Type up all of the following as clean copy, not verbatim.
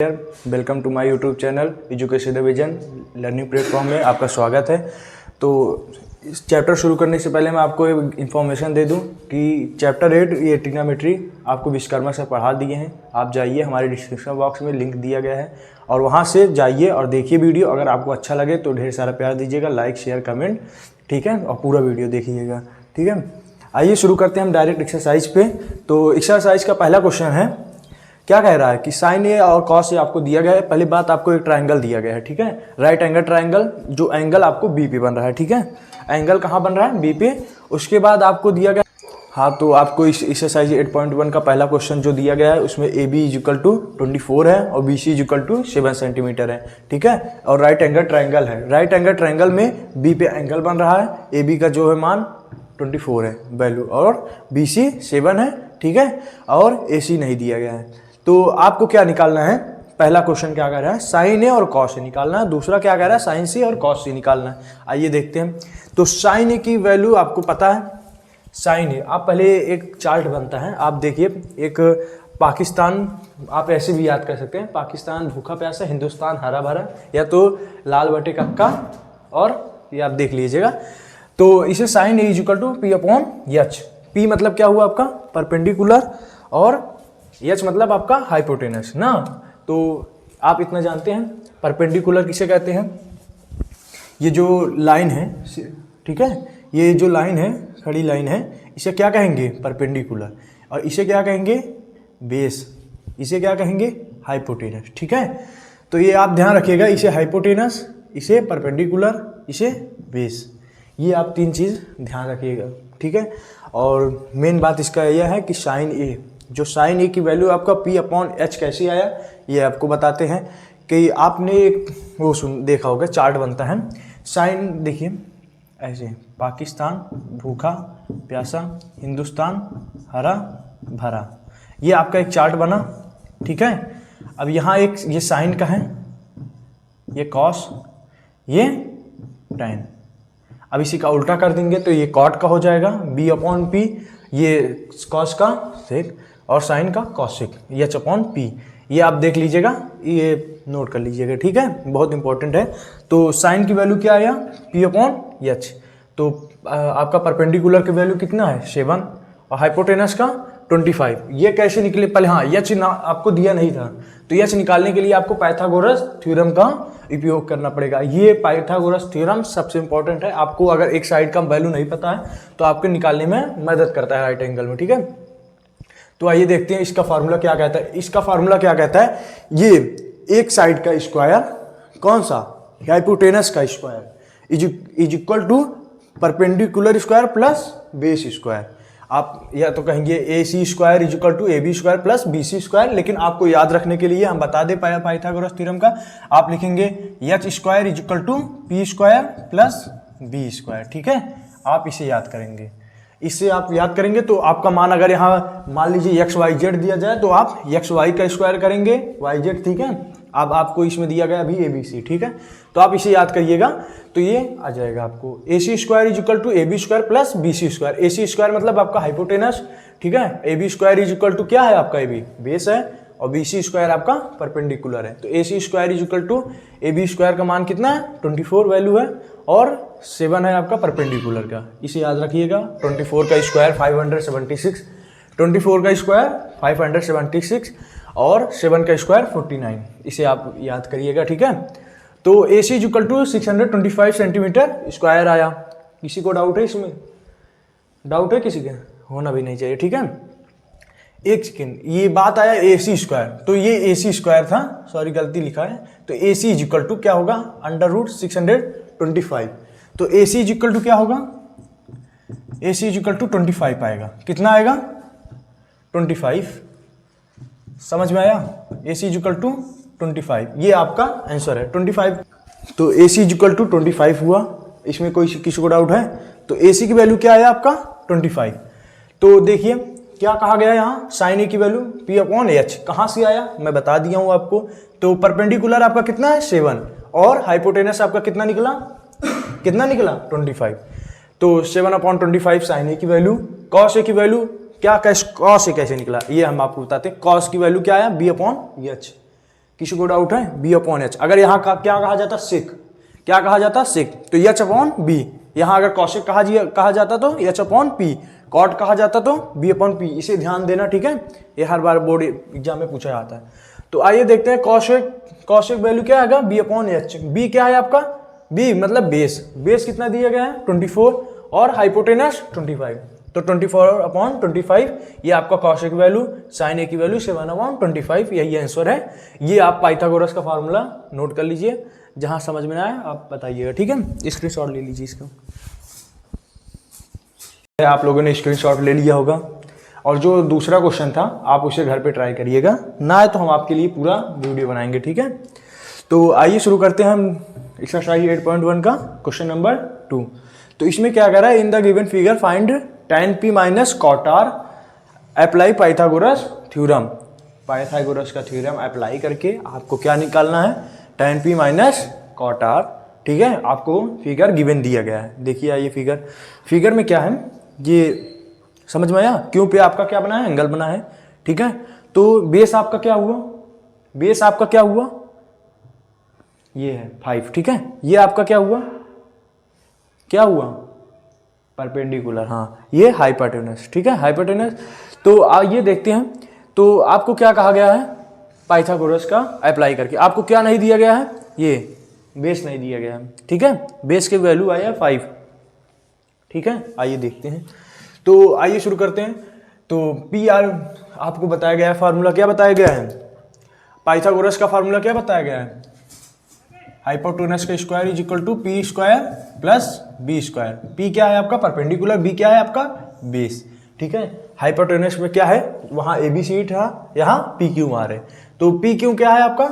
Welcome to my YouTube channel education division learning platform में आपका स्वागत है। तो इस चैप्टर शुरू करने से पहले मैं आपको एक इन्फॉर्मेशन दे दूं कि चैप्टर 8 ये ट्रिग्नोमेट्री आपको विश्वकर्मा से पढ़ा दिए हैं। आप जाइए, हमारे डिस्क्रिप्शन बॉक्स में लिंक दिया गया है और वहां से जाइए और देखिए वीडियो। अगर आपको अच्छा लगे तो ढेर सारा प्यार दीजिएगा, लाइक शेयर कमेंट, ठीक है, और पूरा वीडियो देखिएगा, ठीक है। आइए शुरू करते हैं हम डायरेक्ट एक्सरसाइज पे। तो एक्सरसाइज का पहला क्वेश्चन है, क्या कह रहा है कि साइन ए और कॉस ए आपको दिया गया है। पहली बात, आपको एक ट्रायंगल दिया गया है, ठीक है, राइट एंगल ट्रायंगल, जो एंगल आपको बी पे बन रहा है, ठीक है। एंगल कहाँ बन रहा है? बी पे। उसके बाद आपको दिया गया, हाँ, तो आपको इस एक्सरसाइज 8.1 का पहला क्वेश्चन जो दिया गया है उसमें ए बी इक्वल टू 24 है और B C equal to 7 centimetre है, ठीक है, और राइट एंगल ट्रायंगल है। राइट एंगल ट्रायंगल में बी पे एंगल बन रहा है, ए बी का जो है मान 24 है वैल्यू, और बी सी 7 है, ठीक है, और ए सी नहीं दिया गया है। तो आपको क्या निकालना है? पहला क्वेश्चन क्या कह रहा है? साइन ए और कॉस ए निकालना है। दूसरा क्या कह रहा है? साइन सी और कॉस सी निकालना है। आइए देखते हैं। तो साइन ए की वैल्यू आपको पता है, साइन ए, आप पहले एक चार्ट बनता है, आप देखिए, एक पाकिस्तान, आप ऐसे भी याद कर सकते हैं, पाकिस्तान भूखा प्यासा, हिंदुस्तान हरा भरा, या तो लाल बटे कक्का, और ये आप देख लीजिएगा। तो इसे sine A is equal to P upon H. P मतलब क्या हुआ आपका? परपेंडिकुलर, और एच मतलब आपका हाइपोटेनस ना। तो आप इतना जानते हैं, परपेंडिकुलर किसे कहते हैं? ये जो लाइन है, ठीक है, ये जो लाइन है, खड़ी लाइन है, इसे क्या कहेंगे? परपेंडिकुलर। और इसे क्या कहेंगे? बेस। इसे क्या कहेंगे? हाइपोटेनस, ठीक है। तो ये आप ध्यान रखिएगा, इसे हाइपोटेनस, इसे परपेंडिकुलर, इसे बेस, ये आप तीन चीज़ ध्यान रखिएगा, ठीक है। और मेन बात इसका यह है कि साइन ए, जो साइन ए की वैल्यू आपका पी अपॉन एच कैसे आया, ये आपको बताते हैं। कि आपने एक वो देखा होगा, चार्ट बनता है, साइन देखिए ऐसे, पाकिस्तान भूखा प्यासा, हिंदुस्तान हरा भरा, ये आपका एक चार्ट बना, ठीक है। अब यहाँ एक ये साइन का है, ये कॉस, ये टैन। अब इसी का उल्टा कर देंगे तो ये कॉट का हो जाएगा, बी अपॉन पी, ये कॉस का सेक और साइन का कॉसिक, एच अपॉन पी। ये आप देख लीजिएगा, ये नोट कर लीजिएगा, ठीक है, बहुत इंपॉर्टेंट है। तो साइन की वैल्यू क्या आया? P upon H. तो आपका परपेंडिकुलर की वैल्यू कितना है? 7, और हाइपोटेनस का 25। ये कैसे निकले? पहले हाँ, एच आपको दिया नहीं था, तो एच निकालने के लिए आपको पाइथागोरस थ्योरम का उपयोग करना पड़ेगा। ये पाइथागोरस थ्योरम सबसे इंपॉर्टेंट है। आपको अगर एक साइड का वैल्यू नहीं पता है तो आपको निकालने में मदद करता है राइट एंगल में, ठीक है। तो आइए देखते हैं इसका फार्मूला क्या कहता है। इसका फार्मूला क्या कहता है? ये एक साइड का स्क्वायर, कौन सा? हाइपोटेनस का square is equal to perpendicular square plus base square. आप या तो कहेंगे A C square is equal to A B square plus B C square, लेकिन आपको याद रखने के लिए हम बता दे पाया पाइथागोरस थ्योरम का, आप लिखेंगे H square is equal to P square plus B square, ठीक है। आप इसे याद करेंगे, इससे आप याद करेंगे तो आपका मान, अगर यहाँ मान लीजिए एक्स वाई जेड दिया जाए तो आप एक्स वाई का स्क्वायर करेंगे, वाई जेड, ठीक है। अब आपको इसमें दिया गया अभी ए बी सी, ठीक है, तो आप इसे याद करिएगा। तो ये आ जाएगा आपको A C square is equal to A B square plus B C square. A C square मतलब आपका हाइपोटेनस, ठीक है। A B square is equal to क्या है आपका? ए बी बेस है, और बी सी स्क्वायर आपका परपेंडिकुलर है। तो A C square is equal to A B square का मान कितना है? 24 वैल्यू है, और 7 है आपका परपेंडिकुलर का। इसे याद रखिएगा, 24 का स्क्वायर 576, 24 का स्क्वायर 576 और 7 का स्क्वायर 49। इसे आप याद करिएगा, ठीक है। तो A C equal to 625 centimetre square आया। किसी को डाउट है इसमें? डाउट है किसी के? होना भी नहीं चाहिए, ठीक है। एक सेकेंड, ये बात आया ए सी स्क्वायर, तो ये ए सी स्क्वायर था, सॉरी गलती लिखा है। तो A C is equal to क्या होगा? Under root 625। तो A C is equal to क्या होगा? A C is equal to 25 आएगा। कितना आएगा? 25। समझ में आया? A C is equal to 25, ये आपका आंसर है 25। तो A C is equal to 25 हुआ, इसमें कोई किसी को डाउट है? तो ए सी की वैल्यू क्या आया आपका? 25। तो देखिए क्या कहा गया यहाँ, साइन ए की वैल्यू पी अपॉन एच, कहाँ से आया मैं बता दिया हूँ आपको। तो परपेंडिकुलर आपका कितना है? 7, और हाइपोटेनस आपका कितना निकला? कितना निकला? 25। तो 7 अपॉन 25 साइन ए की वैल्यू। कॉस ए की वैल्यू क्या? कॉस ए कैसे निकला ये हम आपको बताते हैं। कॉस की वैल्यू क्या आया? बी अपॉन एच, किसी को डाउट है? B upon H. अगर यहाँ का क्या कहा जाता? सेक। क्या कहा जाता? सेक। तो एच अपॉन बी। यहाँ अगर कॉशेक कहा जाता तो एच अपॉन पी। कॉट कहा जाता तो बी अपॉन पी। इसे ध्यान देना, ठीक है, ये हर बार बोर्ड एग्जाम में पूछा जाता है। तो आइए देखते हैं कॉशेक वैल्यू क्या आएगा? B upon H. बी क्या है आपका? बी मतलब बेस। बेस कितना दिया गया है? 24 और हाइपोटेनस 25। तो 24 अपॉन 25 ये आपका कॉशेक वैल्यू, साइन ए की वैल्यू 7 अपॉन 25, यही आंसर है। ये आप पाइथागोरस का फार्मूला नोट कर लीजिए, जहां समझ में आए आप बताइएगा, ठीक है। स्क्रीनशॉट ले लीजिए इसका। आप लोगों ने स्क्रीनशॉट ले लिया होगा, और जो दूसरा क्वेश्चन था आप उसे घर पे ट्राई करिएगा, ना है तो हम आपके लिए पूरा वीडियो बनाएंगे, ठीक है। तो आइए शुरू करते हैं हम एक्सरसाइज 8.1 का क्वेश्चन नंबर 2। तो इसमें क्या कर रहा है? In the given figure find tan p minus cot R, apply Pythagoras theorem. Pythagoras का थ्योरम अप्लाई करके आपको क्या निकालना है? tan p minus cot R, ठीक है। आपको फिगर गिवन दिया गया है। देखिए ये फिगर में क्या है, ये समझ में आया? क्यों पे आपका क्या बना है? एंगल बना है, ठीक है। तो बेस आपका क्या हुआ? बेस आपका क्या हुआ? ये है 5, ठीक है। ये आपका क्या हुआ? क्या हुआ? परपेंडिकुलर, हाँ, ये हाइपोटेनस, ठीक है, हाइपोटेनस। तो ये देखते हैं, तो आपको क्या कहा गया है? पाइथागोरस का अप्लाई करके आपको क्या नहीं दिया गया है? ये बेस नहीं दिया गया है, ठीक है। बेस की वैल्यू आई है 5, ठीक है। आइए देखते हैं। तो आइए शुरू करते हैं। तो पी आर आपको बताया गया है, फार्मूला क्या बताया गया है? पाइथागोरस का फार्मूला क्या बताया गया है? हाइपोटेनस का square is equal to P square plus B square. P क्या है आपका? परपेंडिकुलर। बी क्या है आपका? बेस, ठीक है। हाइपोटेनस में क्या है? वहां ए बी सी था, यहाँ पी क्यू आर है। तो पी क्यू क्या है आपका?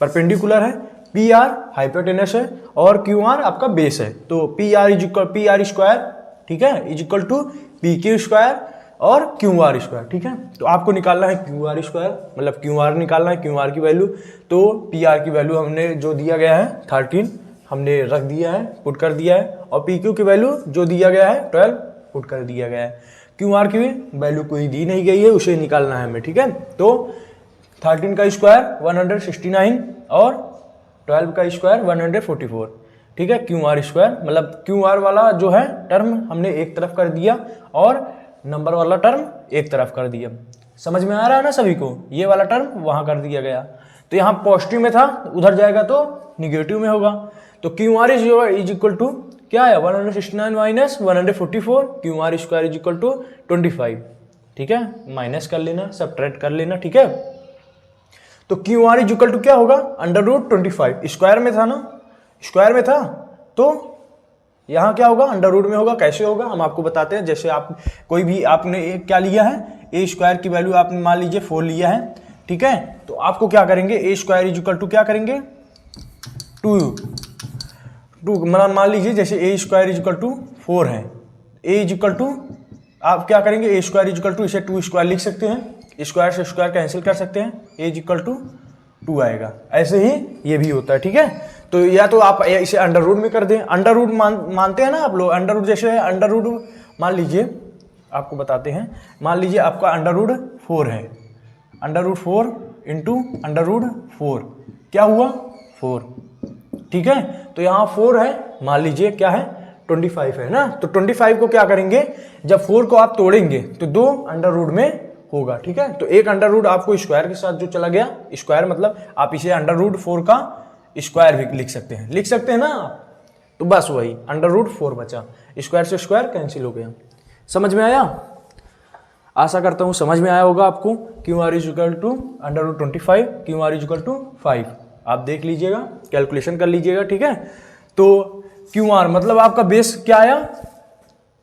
परपेंडिकुलर है। पी आर हाइपोटेनस है और क्यू आर आपका बेस है। तो पी आर स्क्वायर, ठीक है, is equal to P Q square और क्यू आर स्क्वायर, ठीक है। तो आपको निकालना है क्यू आर स्क्वायर, मतलब क्यू आर निकालना है, क्यू आर की वैल्यू। तो पी आर की वैल्यू हमने जो दिया गया है 13 हमने रख दिया है, पुट कर दिया है, और पी क्यू की वैल्यू जो दिया गया है 12 पुट कर दिया गया है। क्यू आर की वैल्यू कोई दी नहीं गई है, उसे निकालना है हमें, ठीक है। तो 13 का स्क्वायर 169 और 12 का स्क्वायर 144, ठीक है। क्यू आर स्क्वायर मतलब क्यू आर वाला जो है टर्म हमने एक तरफ कर दिया और नंबर वाला टर्म एक तरफ कर दिया। समझ में आ रहा है ना सभी को? ये वाला टर्म वहां कर दिया गया। तो यहाँ पॉजिटिव में था, उधर जाएगा तो निगेटिव में होगा। तो Q R is equal to क्या है? 169 minus 144, Q R square is equal to 25, ठीक है। माइनस कर लेना, सबट्रैक्ट कर लेना, ठीक है। तो Q R is equal to क्या होगा? Under root 25। स्क्वायर में था ना, स्क्वायर में था, तो यहाँ क्या होगा? अंडर रूट में होगा। कैसे होगा हम आपको बताते हैं। जैसे आप कोई भी आपने क्या लिया है? ए स्क्वायर की वैल्यू आपने मान लीजिए 4 लिया है, ठीक है। तो आपको क्या करेंगे? ए स्क्वायर इज इक्वल टू क्या करेंगे? 2 मान लीजिए जैसे ए स्क्वायर इज इक्वल टू 4 है, ए इज इक्वल टू आप क्या करेंगे? ए स्क्वायर इज इक्वल टू इसे 2 स्क्वायर लिख सकते हैं, स्क्वायर से स्क्वायर कैंसिल कर सकते हैं, ए इज इक्वल टू 2 आएगा। ऐसे ही ये भी होता है, ठीक है। तो या तो आप इसे अंडर रूट में कर दें। अंडर रूट मानते हैं ना आप लोग? अंडर रूट जैसे अंडर रूट मान लीजिए, आपको बताते हैं, मान लीजिए आपका अंडर रूट 4 है, under root 4 into under root 4 क्या हुआ? 4, ठीक है। तो यहाँ 4 है, मान लीजिए क्या है? 25 है ना। तो 25 को क्या करेंगे? जब 4 को आप तोड़ेंगे तो 2 अंडर रूट में होगा, ठीक है। तो एक अंडर रूट आपको स्क्वायर के साथ जो चला गया, स्क्वायर मतलब आप इसे अंडर रूट 4 का स्क्वायर भी लिख सकते हैं ना। तो बस वही अंडर रूट 4 बचा, स्क्वायर से स्क्वायर कैंसिल हो गया। समझ में आया? आशा करता हूं समझ में आया होगा आपको। Q R is equal to under root 25, Q R is equal to 5। आप देख लीजिएगा, कैलकुलेशन कर लीजिएगा, ठीक है। तो क्यू आर मतलब आपका बेस क्या आया?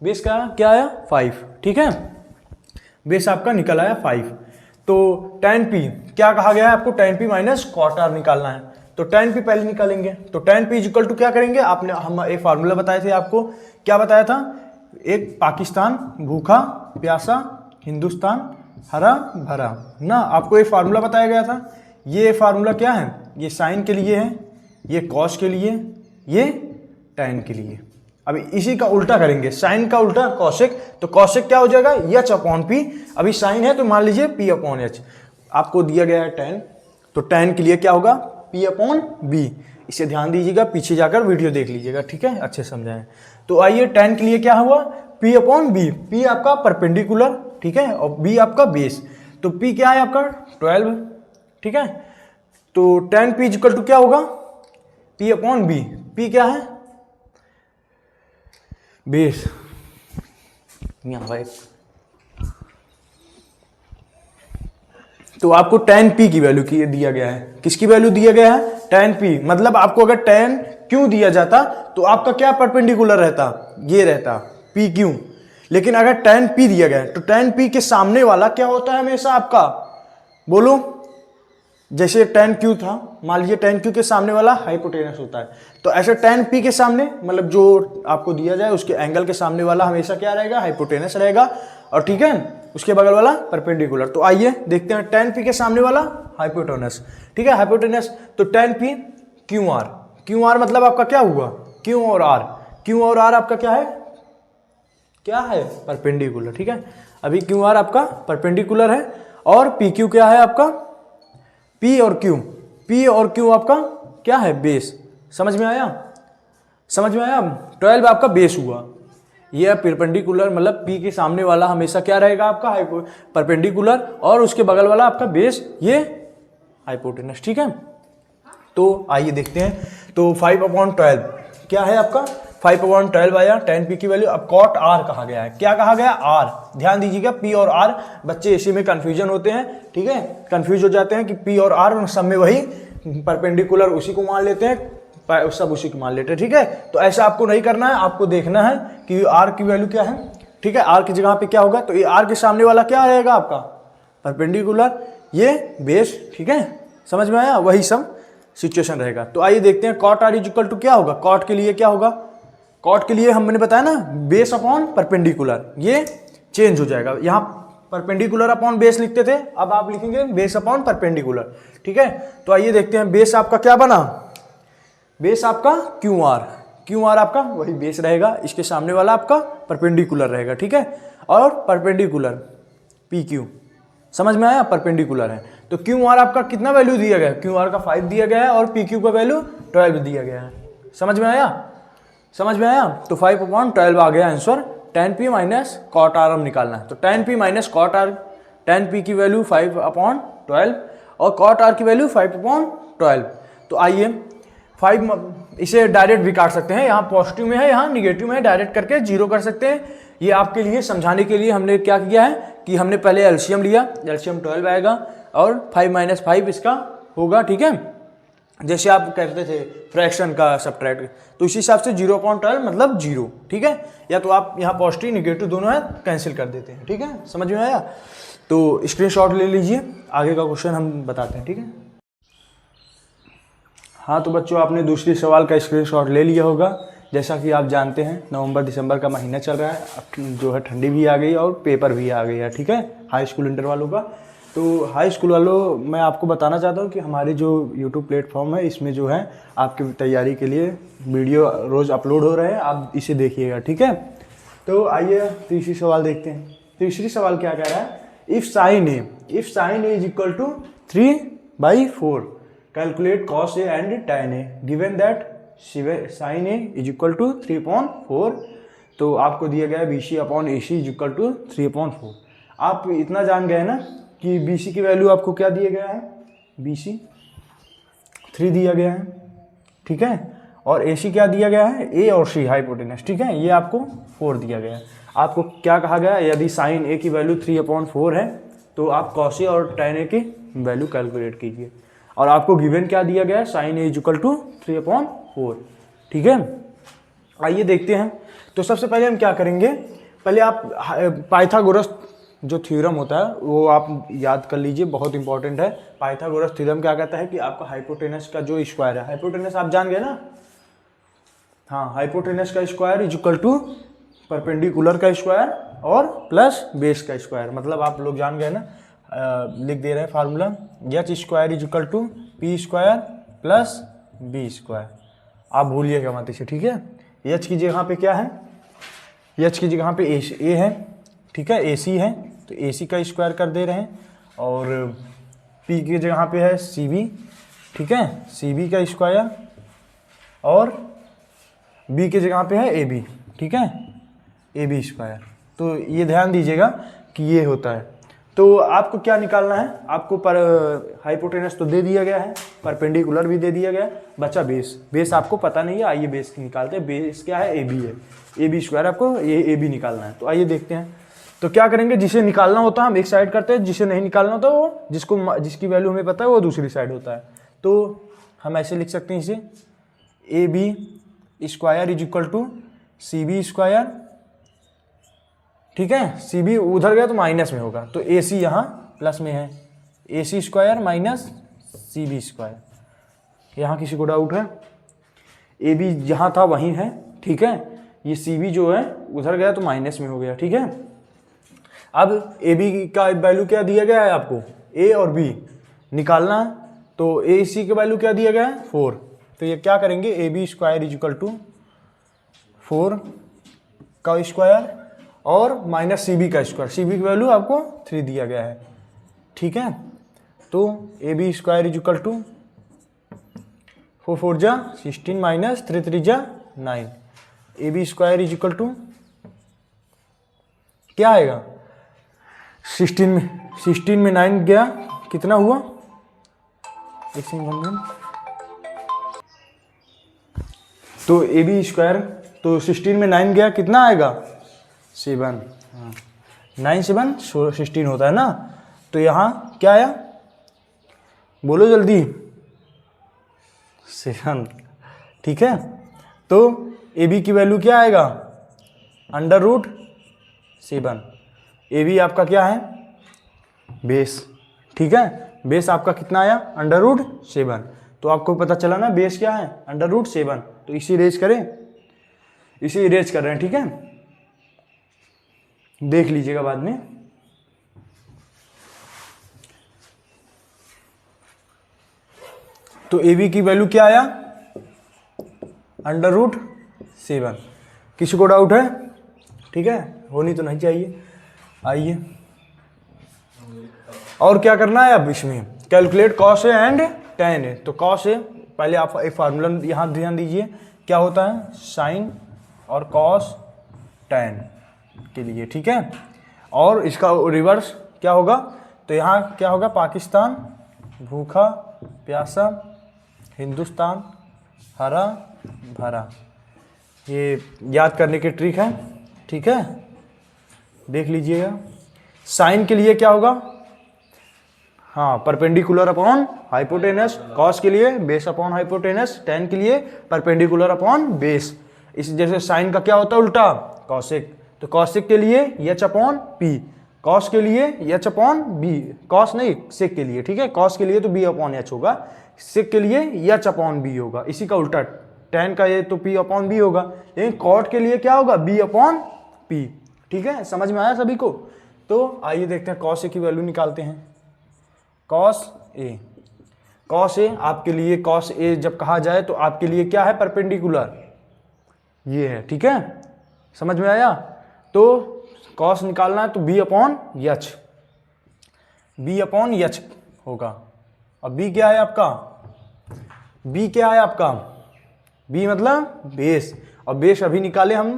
बेस क्या आया? 5, ठीक है। बेस आपका निकल आया 5। तो tan p क्या कहा गया है आपको? tan p minus cot R निकालना है। तो tan p पहले निकालेंगे। तो tan p इक्वल टू क्या करेंगे? आपने हम एक फार्मूला बताए थे आपको, क्या बताया था? एक पाकिस्तान भूखा प्यासा, हिंदुस्तान हरा भरा ना, आपको एक फार्मूला बताया गया था। ये फार्मूला क्या है? ये साइन के लिए है, ये कॉस के लिए, ये tan के लिए। अभी इसी का उल्टा करेंगे, साइन का उल्टा कॉसेक। तो कॉसेक क्या हो जाएगा? H upon P. अभी साइन है तो मान लीजिए पी अपॉन एच। आपको दिया गया है tan, तो tan के लिए क्या होगा, P अपॉन B। इसे ध्यान दीजिएगा, पीछे जाकर वीडियो देख लीजिएगा, ठीक है, अच्छे समझाएं। तो आइए tan के लिए क्या हुआ, P अपॉन B। P आपका परपेंडिकुलर, ठीक है, और B आपका बेस। तो P क्या है आपका 12, ठीक है। तो tan P इक्वल टू क्या होगा, P अपॉन B। P क्या है, बेस। तो आपको tan P की वैल्यू की दिया गया है, किसकी वैल्यू दिया गया है, tan P। मतलब आपको अगर tan Q दिया जाता तो आपका क्या परपेंडिकुलर रहता, ये रहता PQ। लेकिन अगर tan P दिया गया है तो tan P के सामने वाला क्या होता है हमेशा आपका, बोलो। जैसे tan Q था, मान लीजिए tan Q के सामने वाला हाइपोटेनस होता है, तो ऐसे tan P के सामने, मतलब जो आपको दिया जाए उसके एंगल के सामने वाला हमेशा क्या रहेगा, हाइपोटेनस रहेगा, और ठीक है उसके बगल वाला परपेंडिकुलर। तो आइए देखते हैं tan P के सामने वाला हाइपोटेनस, ठीक है, हाइपोटेनस। तो tan P QR, QR मतलब आपका क्या हुआ, Q और R, Q और R आपका क्या है, परपेंडिकुलर, ठीक है। अभी QR आपका परपेंडिकुलर है, और PQ क्या है आपका, P और Q आपका क्या है, बेस। समझ में आया, 12 आपका बेस हुआ। ये परपेंडिकुलर, मतलब P के सामने वाला हमेशा क्या रहेगा आपका, परपेंडिकुलर, और उसके बगल वाला आपका बेस, ये हाइपोटेनस, ठीक है। तो आइए देखते हैं। तो 5/12 क्या है आपका, 5/12 आया tan P की वैल्यू। अब cot R कहा गया है, क्या कहा गया, R। ध्यान दीजिएगा, P और R, बच्चे इसी में कंफ्यूजन होते हैं, ठीक है, कंफ्यूज हो जाते हैं कि P और R सब में वही परपेंडिकुलर उसी को मान लेते हैं, सब उसी को मान लेते हैं, ठीक है। तो ऐसा आपको नहीं करना है, आपको देखना है कि R की वैल्यू क्या है, ठीक है। R की जगह पे क्या होगा, तो ये R के सामने वाला क्या रहेगा आपका, परपेंडिकुलर, ये बेस, ठीक है, समझ में आया, वही सब सिचुएशन रहेगा। तो आइए देखते हैं cot R इक्वल टू क्या होगा, cot के लिए क्या होगा, cot के लिए हमने बताया ना, बेस अपॉन परपेंडिकुलर, ये चेंज हो जाएगा। यहाँ परपेंडिकुलर अपॉन बेस लिखते थे, अब आप लिखेंगे बेस अपॉन परपेंडिकुलर, ठीक है। तो आइए देखते हैं, बेस आपका क्या बना, बेस आपका QR आपका वही बेस रहेगा, इसके सामने वाला आपका परपेंडिकुलर रहेगा, ठीक है, और परपेंडिकुलर PQ, समझ में आया, परपेंडिकुलर है। तो QR आपका कितना वैल्यू दिया गया है, QR का 5 दिया गया है, और PQ का वैल्यू 12 दिया गया है। समझ में आया, तो 5/12 आ गया answer. tan P minus cot R हम निकालना है, तो tan P minus cot R, tan P की वैल्यू 5/12 और cot R की वैल्यू 5/12। तो आइए 5, इसे डायरेक्ट भी काट सकते हैं, यहाँ पॉजिटिव में है, यहाँ निगेटिव में है, डायरेक्ट करके 0 कर सकते हैं। ये आपके लिए समझाने के लिए हमने क्या किया है कि हमने पहले एलसीएम लिया, एलसीएम 12 आएगा, और 5 - 5 इसका होगा, ठीक है। जैसे आप कहते थे फ्रैक्शन का सब्ट्रैक्ट, तो इसी हिसाब से 0/12 मतलब 0, ठीक है। या तो आप यहाँ पॉजिटिव निगेटिव दोनों है, कैंसिल कर देते हैं, ठीक है, समझ में आया। तो स्क्रीनशॉट ले लीजिए, आगे का क्वेश्चन हम बताते हैं, ठीक है। हाँ तो बच्चों, आपने दूसरी सवाल का स्क्रीनशॉट ले लिया होगा। जैसा कि आप जानते हैं नवंबर दिसंबर का महीना चल रहा है, अब जो है ठंडी भी आ गई और पेपर भी आ गई है, ठीक है, हाई स्कूल इंटर वालों का। तो हाई स्कूल वालों, मैं आपको बताना चाहता हूँ कि हमारे जो यूट्यूब प्लेटफॉर्म है, इसमें जो है आपकी तैयारी के लिए वीडियो रोज़ अपलोड हो रहे हैं, आप इसे देखिएगा, ठीक है। तो आइए तीसरी सवाल देखते हैं। तीसरी सवाल क्या कह रहा है, if sine A is equal to 3/4 calculate cos A and tan A given that sin A is equal to 3/4। तो आपको दिया गया है BC upon AC is equal to 3/4। आप इतना जान गए ना कि BC की वैल्यू आपको क्या दिया गया है, BC 3 दिया गया है, ठीक है, और AC क्या दिया गया है, A और C हाइपोटेनस, ठीक है, ये आपको 4 दिया गया है। आपको क्या कहा गया है, यदि sin A की वैल्यू 3/4 है तो आप cos A और tan A की वैल्यू कैलकुलेट कीजिए, और आपको गिवन क्या दिया गया है, sin A is equal to 3/4, ठीक है। आइए देखते हैं। तो सबसे पहले हम क्या करेंगे, पहले आप पाइथागोरस जो थ्योरम होता है वो आप याद कर लीजिए, बहुत इंपॉर्टेंट है। पाइथागोरस थ्योरम क्या कहता है कि आपका हाइपोटेनस का जो स्क्वायर है, हाइपोटेनस आप जान गए ना, हाँ, हाइपोटेनस का square is equal to perpendicular का स्क्वायर और प्लस बेस का स्क्वायर, मतलब आप लोग जान गए ना, लिख दे रहे हैं formula, H square is equal to P square plus B square. आप भूलिएगा मत इसे, ठीक है। एच की जगह पे क्या है, एच की जगह पे ए है, ठीक है, AC है, तो AC का स्क्वायर कर दे रहे हैं, और पी की जगह पे है सी बी, ठीक है, सी बी का स्क्वायर, और बी की जगह पे है ए बी, ठीक है, ए बी स्क्वायर। तो ये ध्यान दीजिएगा कि ये होता है। तो आपको क्या निकालना है, आपको पर हाइपोटेनस तो दे दिया गया है, परपेंडिकुलर भी दे दिया गया है, बचा बेस। बेस आपको पता नहीं है, आइए बेस निकालते हैं। बेस क्या है, ए बी है, ए बी स्क्वायर आपको ये ए बी निकालना है। तो आइए देखते हैं। तो क्या करेंगे, जिसे निकालना होता है हम एक साइड करते हैं, जिसे नहीं निकालना होता वो जिसकी वैल्यू हमें पता है वो दूसरी साइड होता है। तो हम ऐसे लिख सकते हैं इसे, A B square is equal to C B square, ठीक है, सी बी उधर गया तो माइनस में होगा, तो ए सी यहाँ प्लस में है, A C square minus C B square. यहाँ किसी को डाउट है, ए बी जहाँ था वहीं है, ठीक है, ये सी बी जो है उधर गया तो माइनस में हो गया, ठीक है। अब ए बी का वैल्यू क्या दिया गया है आपको, ए और बी निकालना है, तो ए सी का वैल्यू क्या दिया गया है 4। तो ये क्या करेंगे, A B square is equal to 4 का स्क्वायर और माइनस सी बी का स्क्वायर, सी बी की वैल्यू आपको 3 दिया गया है, ठीक है। तो A B square is equal to 4 4 जा 16 माइनस 3 3 जा 9, A B square is equal to क्या आएगा, 16 में 9 गया कितना हुआ, तो ए बी स्क्वायर, तो 16 में 9 गया कितना आएगा 7, 9 7 16 होता है ना। तो यहाँ क्या आया, बोलो जल्दी, 7, ठीक है। तो ए बी की वैल्यू क्या आएगा, √7। ए बी आपका क्या है, बेस, ठीक है, बेस आपका कितना आया √7। तो आपको पता चला ना बेस क्या है √7। तो इसी इरेज करें, इसी इरेज कर रहे हैं, ठीक है, देख लीजिएगा बाद में। तो ए बी की वैल्यू क्या आया √7। किसी को डाउट है, ठीक है, होनी तो नहीं चाहिए। आइए और क्या करना है, अब इसमें calculate cos A and tan A. तो कॉस ए, पहले आप एक फार्मूला यहाँ ध्यान दीजिए, क्या होता है, साइन और कॉस टेन के लिए, ठीक है। और इसका रिवर्स क्या होगा, तो यहाँ क्या होगा, पाकिस्तान भूखा प्यासा, हिंदुस्तान हरा भरा। ये याद करने की ट्रिक है, ठीक है, देख लीजिएगा। साइन के लिए क्या होगा, हाँ, परपेंडिकुलर अपॉन हाइपोटेनस, कॉस के लिए बेस अपॉन हाइपोटेनस, टेन के लिए परपेंडिकुलर अपॉन बेस। इस जैसे साइन का क्या होता है उल्टा, कॉसेक, तो कॉसेक के लिए एच अपॉन पी, कॉस के लिए एच अपॉन बी, कॉस नहीं सेक के लिए, ठीक है, कॉस के लिए तो बी अपॉन एच होगा, सेक के लिए एच अपॉन बी होगा। इसी का उल्टा टेन का ये तो पी अपॉन बी होगा, लेकिन कॉट के लिए क्या होगा, बी अपॉन पी, ठीक है, समझ में आया सभी को। तो आइए देखते हैं कॉस ए की वैल्यू निकालते हैं। कॉस ए, कॉस ए आपके लिए, कॉस ए जब कहा जाए तो आपके लिए क्या है, परपेंडिकुलर ये है, ठीक है, समझ में आया। तो कॉस निकालना है तो B upon H, B upon H होगा। अब बी क्या है आपका, बी क्या है आपका, बी मतलब बेस, और बेस अभी निकाले हम,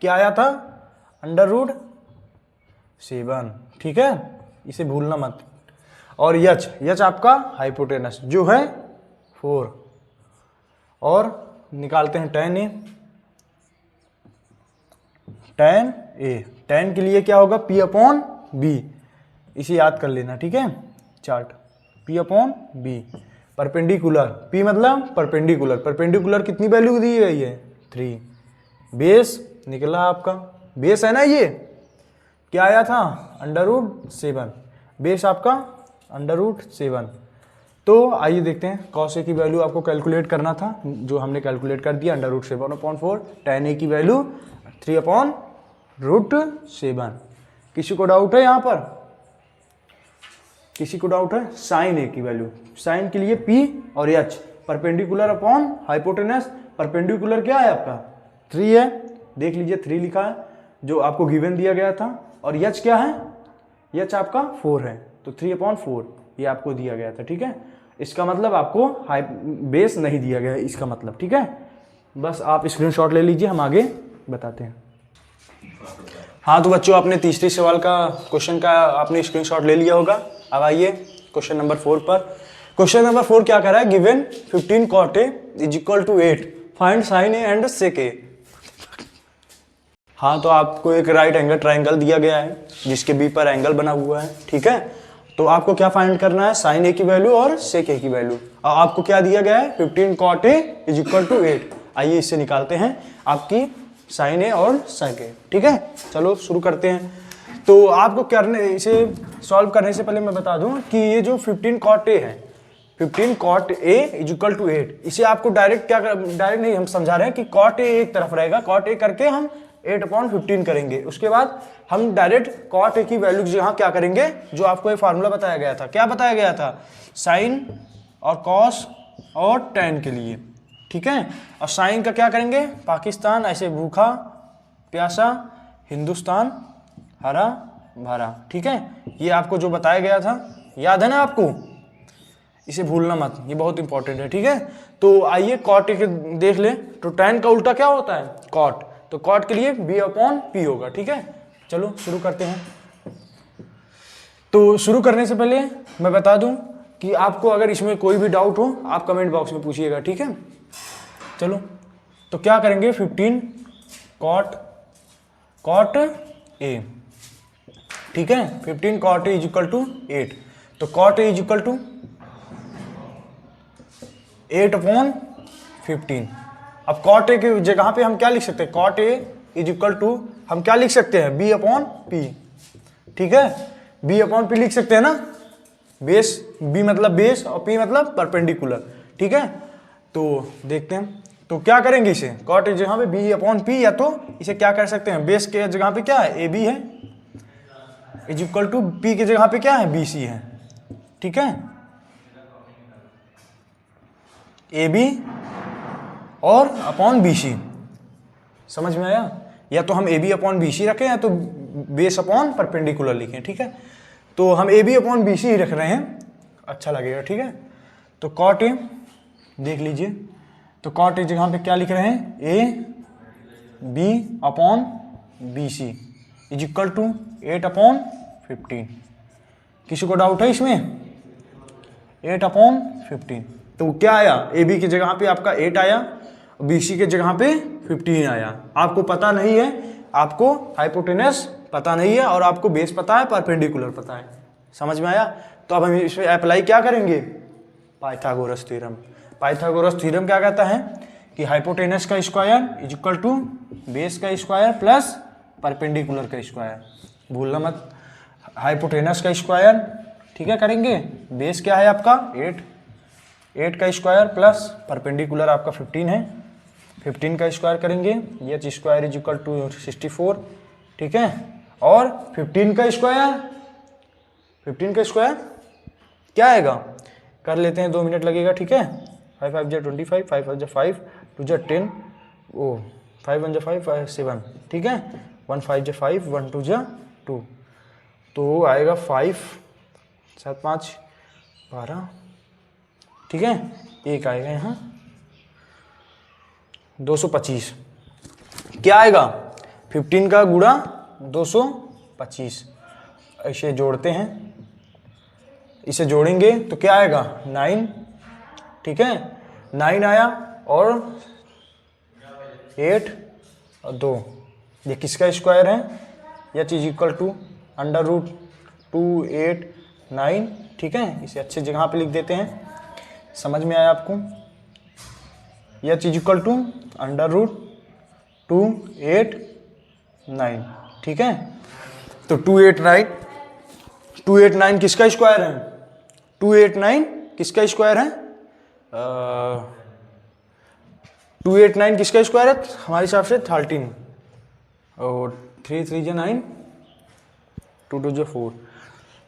क्या आया था √7, ठीक है, इसे भूलना मत। और एच, एच आपका हाइपोटेनस जो है 4, और निकालते हैं टेन ए, टेन ए, टेन के लिए क्या होगा, पी अपॉन बी, इसे याद कर लेना, ठीक है, chart, P upon B, perpendicular, P मतलब परपेंडिकुलर, परपेंडिकुलर कितनी वैल्यू दी गई है 3, बेस निकला आपका, बेस है ना, ये क्या आया था √7, बेस आपका √7। तो आइए देखते हैं, कॉस ए की वैल्यू आपको कैलकुलेट करना था, जो हमने कैलकुलेट कर दिया, √7/4, टेन ए की वैल्यू 3/√7। किसी को डाउट है यहाँ पर, किसी को डाउट है, साइन ए की वैल्यू, साइन के लिए पी और H, perpendicular upon hypotenuse, perpendicular क्या है आपका 3 है, देख लीजिए 3 लिखा है जो आपको गिवन दिया गया था, और एच क्या है, एच आपका 4 है, तो 3/4, ये आपको दिया गया था, ठीक है। इसका मतलब आपको बेस नहीं दिया गया है, इसका मतलब, ठीक है। बस आप स्क्रीनशॉट ले लीजिए, हम आगे बताते हैं। हाँ तो बच्चों, आपने तीसरी सवाल का क्वेश्चन का आपने स्क्रीनशॉट ले लिया होगा। अब आइए क्वेश्चन नंबर 4 पर। क्वेश्चन नंबर 4 क्या कर रहा है, given 15 cot A is equal to 8, find sine A and sec A। हाँ तो आपको एक राइट एंगल ट्राइंगल दिया गया है जिसके बी पर एंगल बना हुआ है, ठीक है। तो आपको क्या फाइंड करना है, साइन A की वैल्यू और सेक A की वैल्यू। और आपको क्या दिया गया है, 15 cot A is equal to 8। आइए इससे निकालते हैं आपकी साइन A और सेक A, ठीक है। चलो शुरू करते हैं। तो आपको करने, इसे सॉल्व करने से पहले मैं बता दूं कि ये जो 15 cot A है, 15 cot A is equal to 8, इसे आपको डायरेक्ट नहीं, हम समझा रहे हैं कि cot A एक तरफ रहेगा, cot A करके हम 8/15 करेंगे। उसके बाद हम डायरेक्ट cot A की वैल्यू यहाँ क्या करेंगे, जो आपको एक फार्मूला बताया गया था। क्या बताया गया था, साइन और कॉस और tan के लिए, ठीक है। और साइन का क्या करेंगे, पाकिस्तान ऐसे भूखा प्यासा, हिंदुस्तान हरा भरा, ठीक है। ये आपको जो बताया गया था याद है ना आपको, इसे भूलना मत, ये बहुत इंपॉर्टेंट है, ठीक है। तो आइए कॉट के देख ले। तो tan का उल्टा क्या होता है, कॉट। तो कॉट के लिए b/p होगा, ठीक है। चलो शुरू करते हैं। तो शुरू करने से पहले मैं बता दूं कि आपको अगर इसमें कोई भी डाउट हो आप कमेंट बॉक्स में पूछिएगा, ठीक है। चलो तो क्या करेंगे, 15 cot A, ठीक है। 15 cot A is equal to 8। तो cot A is equal to 8/15। अब cot A की जगह पे हम क्या लिख सकते हैं, cot A is equal to हम क्या लिख सकते हैं, b/p, ठीक है। b/p लिख सकते हैं ना, बेस, b मतलब बेस और p मतलब परपेंडिकुलर, ठीक है। तो देखते हैं तो क्या करेंगे, इसे cot A जगह पे b/p, या तो इसे क्या कर सकते हैं, बेस के जगह पे क्या है, ab है, इज इक्वल टू p की जगह पे क्या है, bc है, ठीक है। ab और अपॉन bc, समझ में आया। या तो हम ab/bc रखें या तो बेस अपॉन परपेंडिकुलर लिखें, ठीक है। तो हम ab/bc ही रख रहे हैं, अच्छा लगेगा, ठीक है। तो cot A देख लीजिए, तो cot A जगह पे क्या लिख रहे हैं, ab/bc इज इक्वल टू 8/15। किसी को डाउट है इसमें, 8/15। तो क्या आया, AB की जगह पे आपका 8 आया, BC के जगह पे 15 आया। आपको पता नहीं है, आपको हाइपोटेनस पता नहीं है और आपको बेस पता है, परपेंडिकुलर पता है, समझ में आया। तो अब हम इसमें अप्लाई क्या करेंगे, पाइथागोरस थ्योरम। पाइथागोरस थ्योरम क्या कहता है कि हाइपोटेनस का square is equal to base का स्क्वायर प्लस परपेंडिकुलर का स्क्वायर। भूलना मत, हाइपोटेनस का स्क्वायर, ठीक है, करेंगे। बेस क्या है आपका 8 का स्क्वायर प्लस परपेंडिकुलर आपका 15 है, 15 का स्क्वायर करेंगे, H square is equal to 64, ठीक है। और 15 का स्क्वायर क्या आएगा, कर लेते हैं, 2 मिनट लगेगा, ठीक है। 5 5 जा 25, 5 5 जा 5, 2 जा 10, ओ 5 1 जा 5 5 7, ठीक है। 1 5 जा 5, 1 2 जा 2, तो आएगा 5 7 5 12, ठीक है। एक आएगा यहाँ 225, क्या आएगा 15 का गुणा 225। ऐसे जोड़ते हैं, इसे जोड़ेंगे तो क्या आएगा 9, ठीक है। 9 आया और 8 और 2, ये किसका स्क्वायर है, एच इज इक्वल टू √2 8 9, ठीक है। इसे अच्छे जगह पे लिख देते हैं, समझ में आया आपको। एच इज इक्वल टू √2 8 9, ठीक है। तो 289 किसका स्क्वायर है, 289 किसका स्क्वायर है, 289 किसका स्क्वायर है, हमारे हिसाब से 13, और 3 3 जा 9, 2 2 जा 4,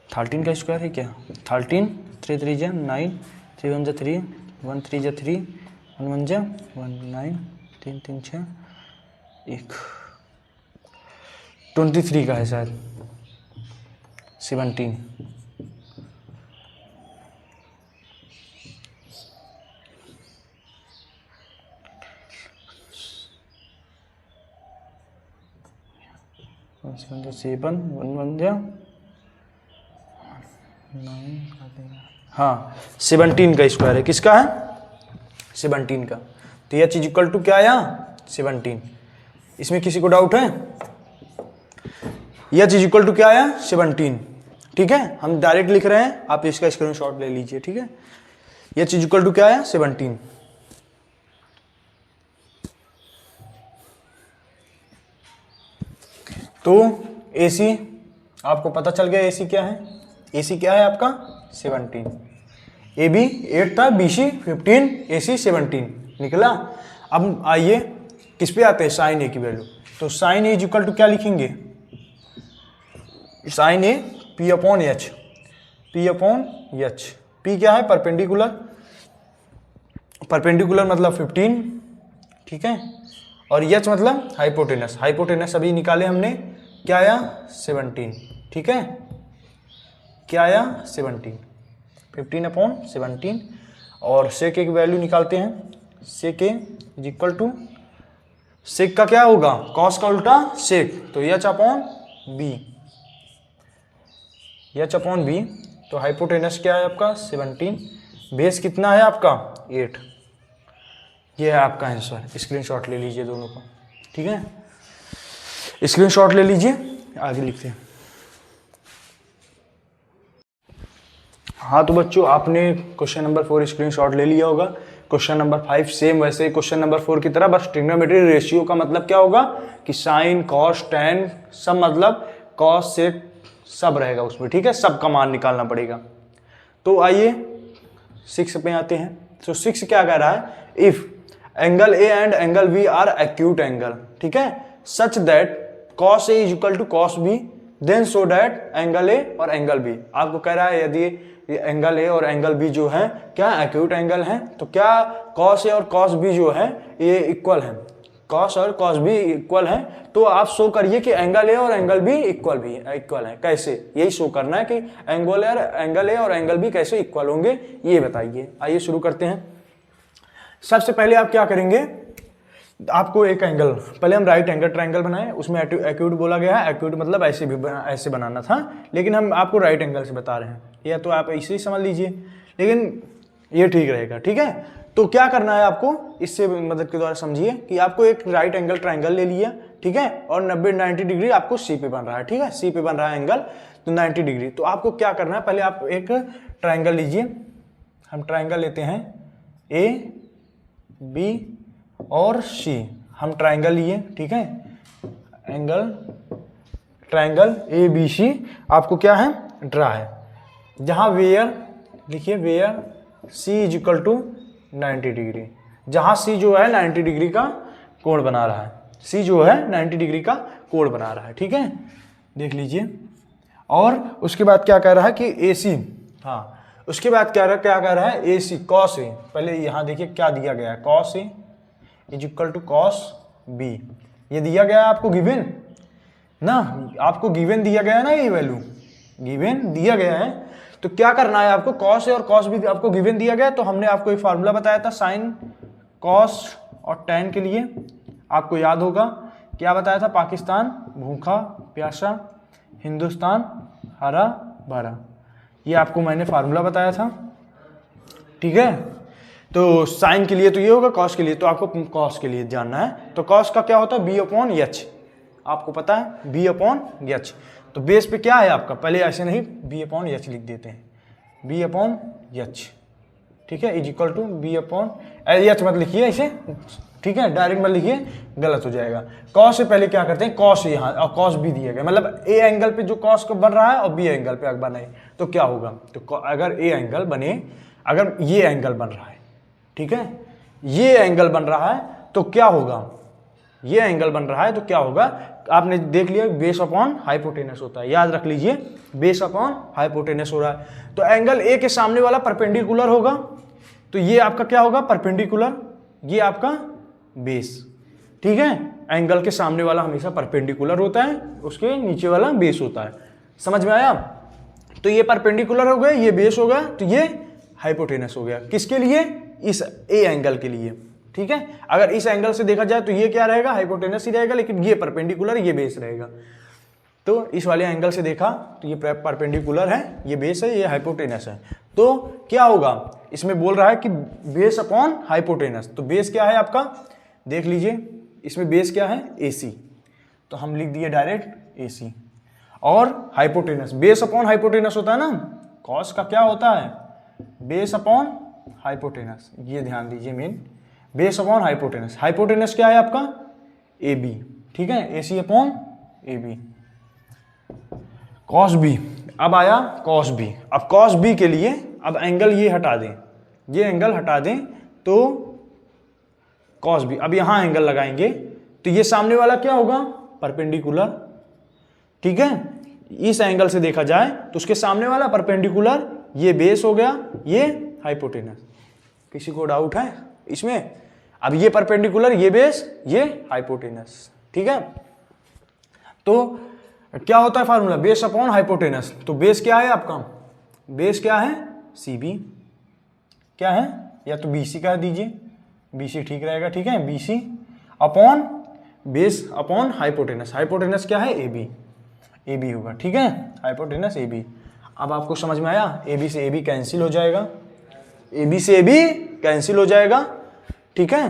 13 का स्क्वायर है क्या, 13, 3 3 जा 9, 3 1 जा 3, 1 3 जा 3, 1 1 जा 1 9, 3 3 6 1, 23 का है शायद, 17, 7 1 बन गया 9, हाँ 17 का स्क्वायर है। किसका है? 17 का। तो एच इज इक्वल टू क्या आया? 17। इसमें किसी को डाउट है? एच इज इक्वल टू क्या आया? 17। ठीक है, हम डायरेक्ट लिख रहे हैं, आप इसका स्क्रीनशॉट ले लीजिए। ठीक है, एच इज इक्वल टू क्या आया? 17। तो AC आपको पता चल गया AC क्या है? AC क्या है आपका? 17। AB 8 था, BC 15, AC 17 निकला। अब आइए किस पे आते हैं? साइन A की वैल्यू। तो sine A is equal to क्या लिखेंगे? Sine A P upon H। P upon H। P क्या है? परपेंडिकुलर। परपेंडिकुलर मतलब 15। ठीक है, और H मतलब हाइपोटेनस। हाइपोटेनस अभी निकाले हमने, क्या आया? 17। ठीक है, क्या आया? 17। 15 अपॉन 17। और सेक की वैल्यू निकालते हैं। Sec is equal to, sec का क्या होगा? कॉस का उल्टा सेक, तो H upon B. H upon B. तो हाइपोटेनस क्या है आपका? 17। बेस कितना है आपका? 8। ये है आपका आंसर। स्क्रीनशॉट ले लीजिए दोनों का। ठीक है, स्क्रीनशॉट ले लीजिए, आगे लिखते हैं। हाँ तो बच्चों, आपने क्वेश्चन नंबर 4 स्क्रीनशॉट ले लिया होगा। क्वेश्चन नंबर 5 सेम वैसे क्वेश्चन नंबर 4 की तरह, बस ट्रिग्नोमेट्री रेशियो का मतलब क्या होगा कि साइन, कॉस, टैन सब, मतलब कॉस से सब रहेगा उसमें। ठीक है, सब का मान निकालना पड़ेगा। तो आइए 6 पे आते हैं। तो 6 क्या कह रहा है? If angle A and angle B are acute angle, ठीक है, such that cos A is equal to cos B, then so that angle A और एंगल बी। आपको कह रहा है यदि एंगल ए और एंगल बी जो है क्या एक्यूट एंगल है, तो क्या कॉस ए और कॉस बी जो है ये इक्वल है, कॉस और कॉस बी इक्वल है, तो आप शो करिए कि एंगल ए और एंगल बी इक्वल है। कैसे? यही शो करना है कि एंगल ए और एंगल बी कैसे इक्वल होंगे, ये बताइए। आइए शुरू करते हैं। सबसे पहले आप क्या करेंगे, आपको एक एंगल, पहले हम राइट एंगल ट्रायंगल बनाए, उसमें एक्यूट बोला गया है। एक्यूट मतलब ऐसे भी ऐसे बनाना था, लेकिन हम आपको राइट एंगल से बता रहे हैं, या तो आप ऐसे ही समझ लीजिए, लेकिन ये ठीक रहेगा। ठीक है, तो क्या करना है आपको, इससे मदद के द्वारा समझिए कि आपको एक राइट एंगल ट्रायंगल ले लिया, ठीक है, और 90 डिग्री आपको सी पे बन रहा है। ठीक है, सी पे बन रहा है एंगल, तो 90 डिग्री। तो आपको क्या करना है, पहले आप एक ट्रायंगल लीजिए। हम ट्रायंगल लेते हैं ए, बी और सी। हम ट्रायंगल लिए, ठीक है, angle triangle A B C आपको क्या है, ड्रा है। जहां वेयर लिखिए, where C is equal to 90 degree, जहां सी जो है 90 डिग्री का कोण बना रहा है, सी जो है 90 डिग्री का कोण बना रहा है। ठीक है, देख लीजिए। और उसके बाद क्या कह रहा है कि ए सी, हाँ उसके बाद क्या कह रहा है, ए सी कॉस ए, पहले यहां देखिए क्या दिया गया है, cos A is equal to cos B, ये दिया गया है आपको गिवन ना, आपको गिवन दिया गया है ना, ये वैल्यू गिवन दिया गया है। तो क्या करना है आपको, कॉस ए और कॉस बी आपको गिवन दिया गया, तो हमने आपको एक फार्मूला बताया था साइन, कॉस और टैन के लिए, आपको याद होगा क्या बताया था, पाकिस्तान भूखा प्यासा, हिंदुस्तान हरा भरा, ये आपको मैंने फार्मूला बताया था। ठीक है, तो साइन के लिए तो ये होगा, कॉस के लिए तो आपको कॉस के लिए जानना है। तो कॉस का क्या होता है, बी अपॉन एच, आपको पता है बी अपॉन एच। तो बेस पे क्या है आपका, पहले ऐसे नहीं, बी अपॉन एच लिख देते हैं, बी अपॉन एच, ठीक है, is equal to B upon H मत लिखिए ऐसे, ठीक है, डायरेक्ट मत लिखिए, गलत हो जाएगा। कॉस से पहले क्या करते हैं, कॉस यहाँ और कॉस बी दिया गया, मतलब ए एंगल पे जो कॉस को बन रहा है और बी एंगल पे बने, तो क्या होगा, तो अगर ए एंगल बने, अगर ये एंगल बन रहा है, ठीक है, ये एंगल बन रहा है तो क्या होगा, ये एंगल बन रहा है तो क्या होगा, आपने देख लिया बेस अपॉन हाइपोटेनस होता है, याद रख लीजिए, बेस अपॉन हाइपोटेनस हो रहा है। तो एंगल ए के सामने वाला परपेंडिकुलर होगा, तो ये आपका क्या होगा, परपेंडिकुलर, ये आपका बेस। ठीक है, एंगल के सामने वाला हमेशा परपेंडिकुलर होता है, उसके नीचे वाला बेस होता है। समझ में आया? तो ये परपेंडिकुलर हो गए, ये बेस हो गया, तो ये हाइपोटेनस हो गया, किसके लिए, इस ए एंगल के लिए। ठीक है, अगर इस एंगल से देखा जाए तो ये क्या रहेगा, हाइपोटेनस ही रहेगा, लेकिन ये परपेंडिकुलर, ये बेस रहेगा। तो इस वाले एंगल से देखा तो ये परपेंडिकुलर है, ये बेस है, ये हाइपोटेनस है। तो क्या होगा, इसमें बोल रहा है कि बेस अपॉन हाइपोटेनस। तो बेस क्या है आपका, देख लीजिए इसमें बेस क्या है, AC, तो हम लिख दिए डायरेक्ट AC। और हाइपोटेनस, बेस अपॉन हाइपोटेनस होता है ना, कॉस का क्या होता है, बेस अपॉन हाइपोटेनस, ये ध्यान दीजिए main, base upon hypotenuse. Hypotenuse क्या है आपका, AB, ठीक है, AC upon AB। Cos B, अब आया कॉस बी। अब कॉस बी के लिए अब एंगल ये हटा दें, ये एंगल हटा दें तो कॉस बी, अब यहां एंगल लगाएंगे तो ये सामने वाला क्या होगा, परपेंडिकुलर, ठीक है। इस एंगल से देखा जाए तो उसके सामने वाला परपेंडिकुलर, ये बेस हो गया, ये हाइपोटेनस। किसी को डाउट है इसमें, अब ये परपेंडिकुलर, ये बेस, ये हाइपोटेनस, ठीक है। तो क्या होता है फार्मूला, बेस अपॉन हाइपोटेनस। तो बेस क्या है आपका, बेस क्या है, CB, क्या है, या तो BC कह दीजिए, BC ठीक रहेगा, ठीक है, BC upon base upon hypotenuse. Hypotenuse क्या है, AB होगा, ठीक है, हाइपोटेनस AB। अब आपको समझ में आया, AB से AB कैंसिल हो जाएगा, AB से AB कैंसिल हो जाएगा, ठीक है।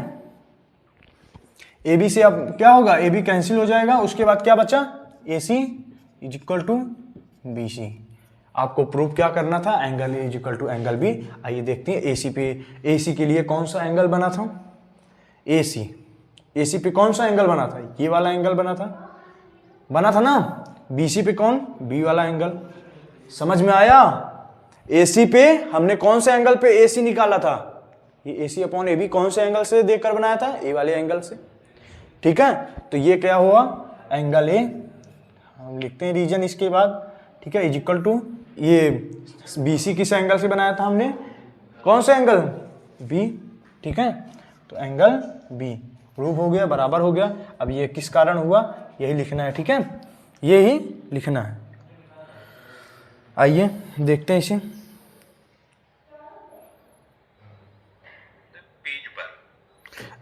AB से अब क्या होगा, AB कैंसिल हो जाएगा, उसके बाद क्या बचा, AC is equal to BC। आपको प्रूव क्या करना था, angle A is equal to angle B। आइए देखते हैं AC पे, AC के लिए कौन सा एंगल बना था, AC पे कौन सा एंगल बना था, ये वाला एंगल बना था ना। BC पे कौन, B वाला एंगल, समझ में आया। AC पे हमने कौन से एंगल पे AC निकाला था, ये AC अपॉन AB कौन से एंगल से देखकर बनाया था, A वाले एंगल से, ठीक है। तो ये क्या हुआ, एंगल A, हम लिखते हैं रीजन इसके बाद, ठीक है, इज इक्वल टू, ये BC किस एंगल से बनाया था हमने, कौन सा एंगल, B, ठीक है। तो एंगल B प्रूव हो गया, बराबर हो गया। अब ये किस कारण हुआ, यही लिखना है, ठीक है, यही लिखना है। आइए देखते हैं इसे,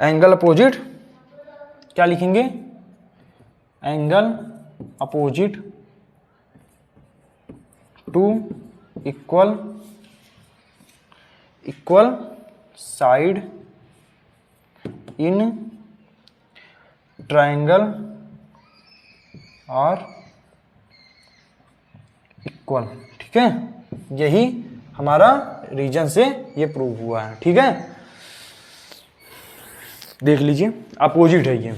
एंगल अपोजिट क्या लिखेंगे, angle opposite to equal side in triangle और इक्वल, ठीक है। यही हमारा रीजन से ये प्रूव हुआ है, ठीक है। देख लीजिए, अपोजिट है, ये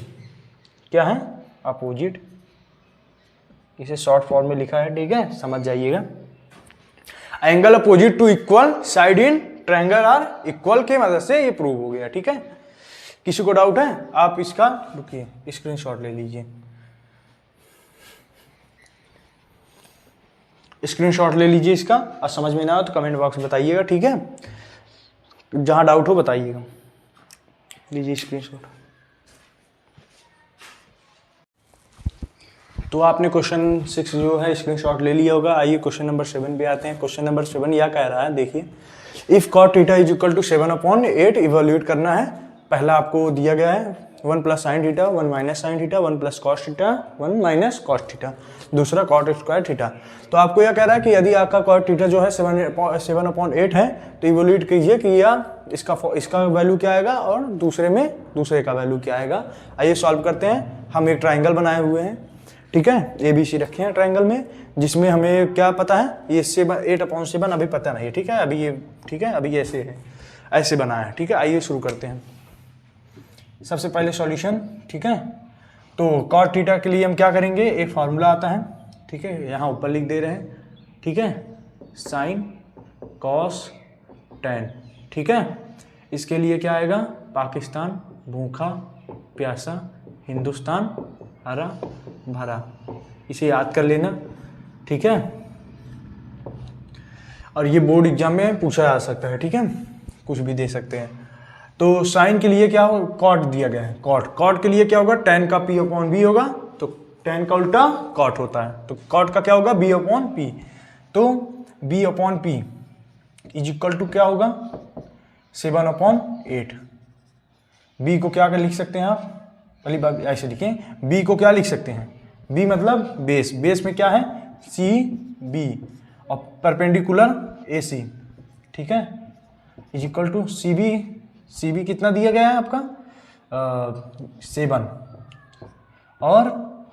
क्या है, अपोजिट, इसे शॉर्ट फॉर्म में लिखा है, ठीक है, समझ जाइएगा। Angle opposite to equal side in triangle और इक्वल के मदद से ये प्रूव हो गया, ठीक है। किसी को डाउट है, आप इसका रुकिए स्क्रीनशॉट ले लीजिए, स्क्रीनशॉट ले लीजिए इसका, और समझ में ना हो तो कमेंट बॉक्स में बताइएगा, ठीक है, जहां डाउट हो बताइएगा। लीजिए स्क्रीनशॉट। तो आपने क्वेश्चन 6 जो है स्क्रीनशॉट ले लिया होगा। आइए क्वेश्चन नंबर 7 पे आते हैं। क्वेश्चन नंबर 7 यह कह रहा है, देखिए, if cot theta is equal to 7/8 evaluate करना है। पहला आपको दिया गया है 1 plus sine theta, 1 minus sine theta, 1 plus cos theta, 1 minus cos theta, दूसरा कॉट स्क्वायर थीटा। तो आपको यह कह रहा है कि यदि आपका कॉट थीटा जो है 7/8 है तो इवैल्यूएट कीजिए कि या इसका वैल्यू क्या आएगा और दूसरे का वैल्यू क्या आएगा। आइए सॉल्व करते हैं। हम एक ट्राइंगल बनाए हुए हैं, ठीक है, ABC रखे हैं ट्राइंगल में, जिसमें हमें क्या पता है, ये 8/7 अभी पता नहीं है, ठीक है, अभी ये, ठीक है, अभी ऐसे है, ऐसे बना है, ठीक है। आइए शुरू करते हैं। सबसे पहले सॉल्यूशन, ठीक है। तो कॉट थीटा के लिए हम क्या करेंगे, एक फार्मूला आता है, ठीक है, यहाँ ऊपर लिख दे रहे हैं, ठीक है, साइन कॉस टैन, ठीक है। इसके लिए क्या आएगा, पाकिस्तान भूखा प्यासा, हिंदुस्तान हरा भरा, इसे याद कर लेना, ठीक है। और ये बोर्ड एग्जाम में पूछा जा सकता है, ठीक है, कुछ भी दे सकते हैं। तो साइन के लिए क्या हो, कॉट दिया गया है, कॉट के लिए क्या होगा, tan का p/b होगा, तो tan का उल्टा कॉट होता है, तो कॉट का क्या होगा, b/p। तो b/p इज इक्वल टू क्या होगा, 7/8। b को क्या कर लिख सकते हैं आप, पहली बात ऐसे लिखें, b को क्या लिख सकते हैं, बी मतलब बेस, बेस में क्या है सी बी और परपेंडिकुलर ए सी, ठीक है, is equal to C B कितना दिया गया है आपका 7 और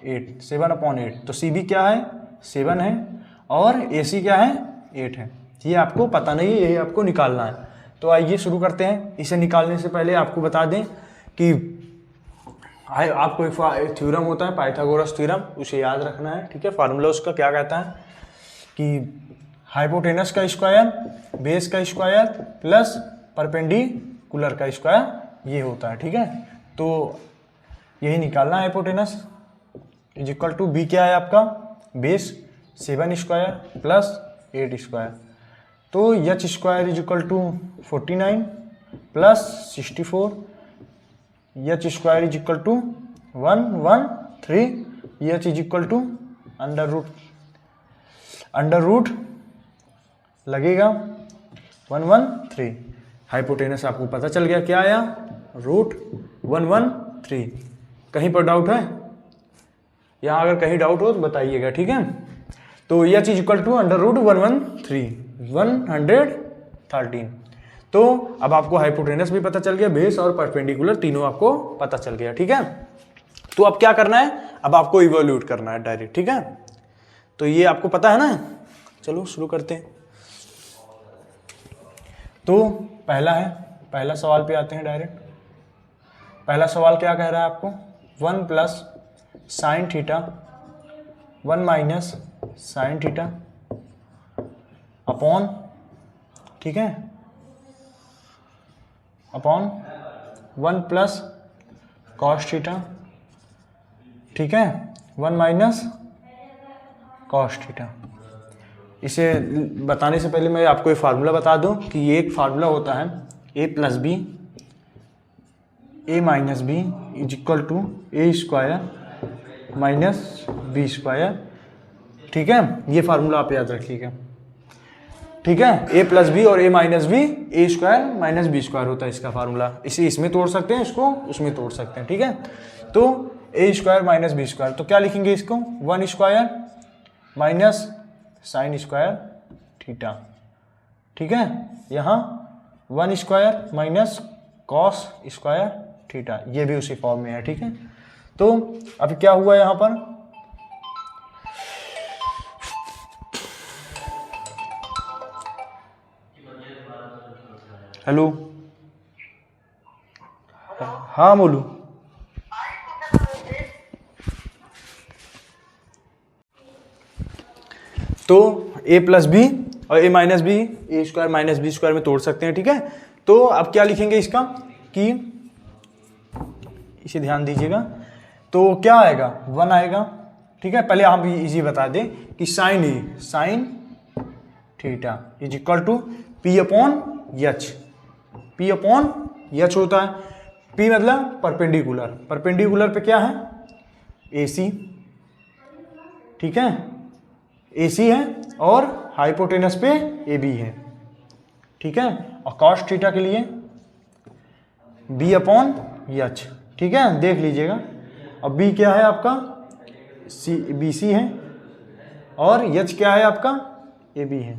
8, 7/8, तो सी बी क्या है 7 है और ए सी क्या है 8 है। ये आपको पता नहीं है, ये आपको निकालना है। तो आइए शुरू करते हैं। इसे निकालने से पहले आपको बता दें कि आपको एक थ्योरम होता है पाइथागोरस थ्योरम, उसे याद रखना है, ठीक है। फार्मूला उसका क्या कहता है कि हाइपोटेनस का स्क्वायर, बेस का स्क्वायर प्लस परपेंडिकुलर का स्क्वायर, ये होता है, ठीक है। तो यही निकालना है। Hypotenuse is equal to B क्या है आपका बेस 7 स्क्वायर प्लस 8 स्क्वायर, तो H square is equal to 49 plus 64, H square is equal to 113, H is equal to under root लगेगा 113। हाइपोटेनस आपको पता चल गया, क्या आया √113। कहीं पर डाउट है? यहाँ अगर कहीं डाउट हो तो बताइएगा, ठीक है। तो यह चीज इक्वल टू √113 तो अब आपको हाइपोटेनस भी पता चल गया, बेस और परपेंडिकुलर तीनों आपको पता चल गया, ठीक है। तो अब क्या करना है, अब आपको इवोल्यूट करना है डायरेक्ट, ठीक है। तो ये आपको पता है ना, चलो शुरू करते हैं। तो पहला सवाल पे आते हैं डायरेक्ट। पहला सवाल क्या कह रहा है आपको 1 plus sine theta 1 minus sine theta upon, ठीक है, अपॉन 1 प्लस कॉस थीटा, ठीक है, 1 माइनस कॉस थीटा। इसे बताने से पहले मैं आपको एक फार्मूला बता दूं कि ये एक फार्मूला होता है a plus B a minus B is equal to A square minus B square, ठीक है। ये फार्मूला आप याद रखिएगा, ठीक है। a प्लस बी और a minus B A square minus B square होता है इसका फार्मूला। इसे इसमें तोड़ सकते हैं, इसको उसमें तोड़ सकते हैं, ठीक है। तो ए स्क्वायर माइनस बी स्क्वायर, तो क्या लिखेंगे इसको 1 square minus sine square theta, ठीक है। यहाँ 1 square minus cos square theta, ये भी उसी फॉर्म में है, ठीक है। तो अब क्या हुआ यहाँ पर, हेलो, हाँ बोलू, तो a प्लस बी और a minus B A square minus B square में तोड़ सकते हैं, ठीक है। तो अब क्या लिखेंगे इसका कि इसे ध्यान दीजिएगा, तो क्या आएगा 1 आएगा, ठीक है। पहले हम इजी बता दें कि sine theta is equal to P upon H होता है। पी मतलब परपेंडिकुलर पे क्या है AC, ठीक है, AC है और हाइपोटेनस पे AB है, ठीक है। और कॉस थीटा के लिए B अपॉन एच, ठीक है, देख लीजिएगा। अब B क्या है आपका BC है और H क्या है आपका AB है।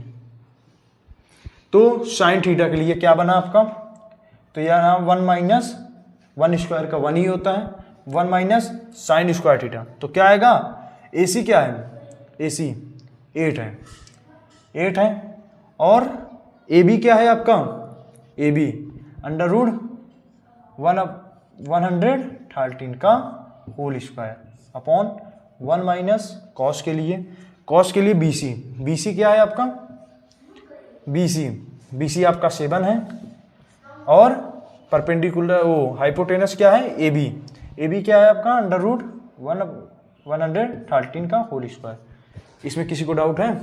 तो साइन थीटा के लिए क्या बना आपका, तो यहाँ 1 माइनस 1 स्क्वायर का 1 ही होता है, 1 माइनस साइन स्क्वायर थीटा, तो क्या आएगा AC क्या है AC 8 है और AB क्या है आपका AB अंडर रूट 113 का whole square upon 1 minus cos के लिए BC क्या है आपका BC आपका 7 है और परपेंडिकुलर हाइपोटेनस क्या है AB क्या है आपका अंडर रूट 113 का होल स्क्वायर। इसमें किसी को डाउट है?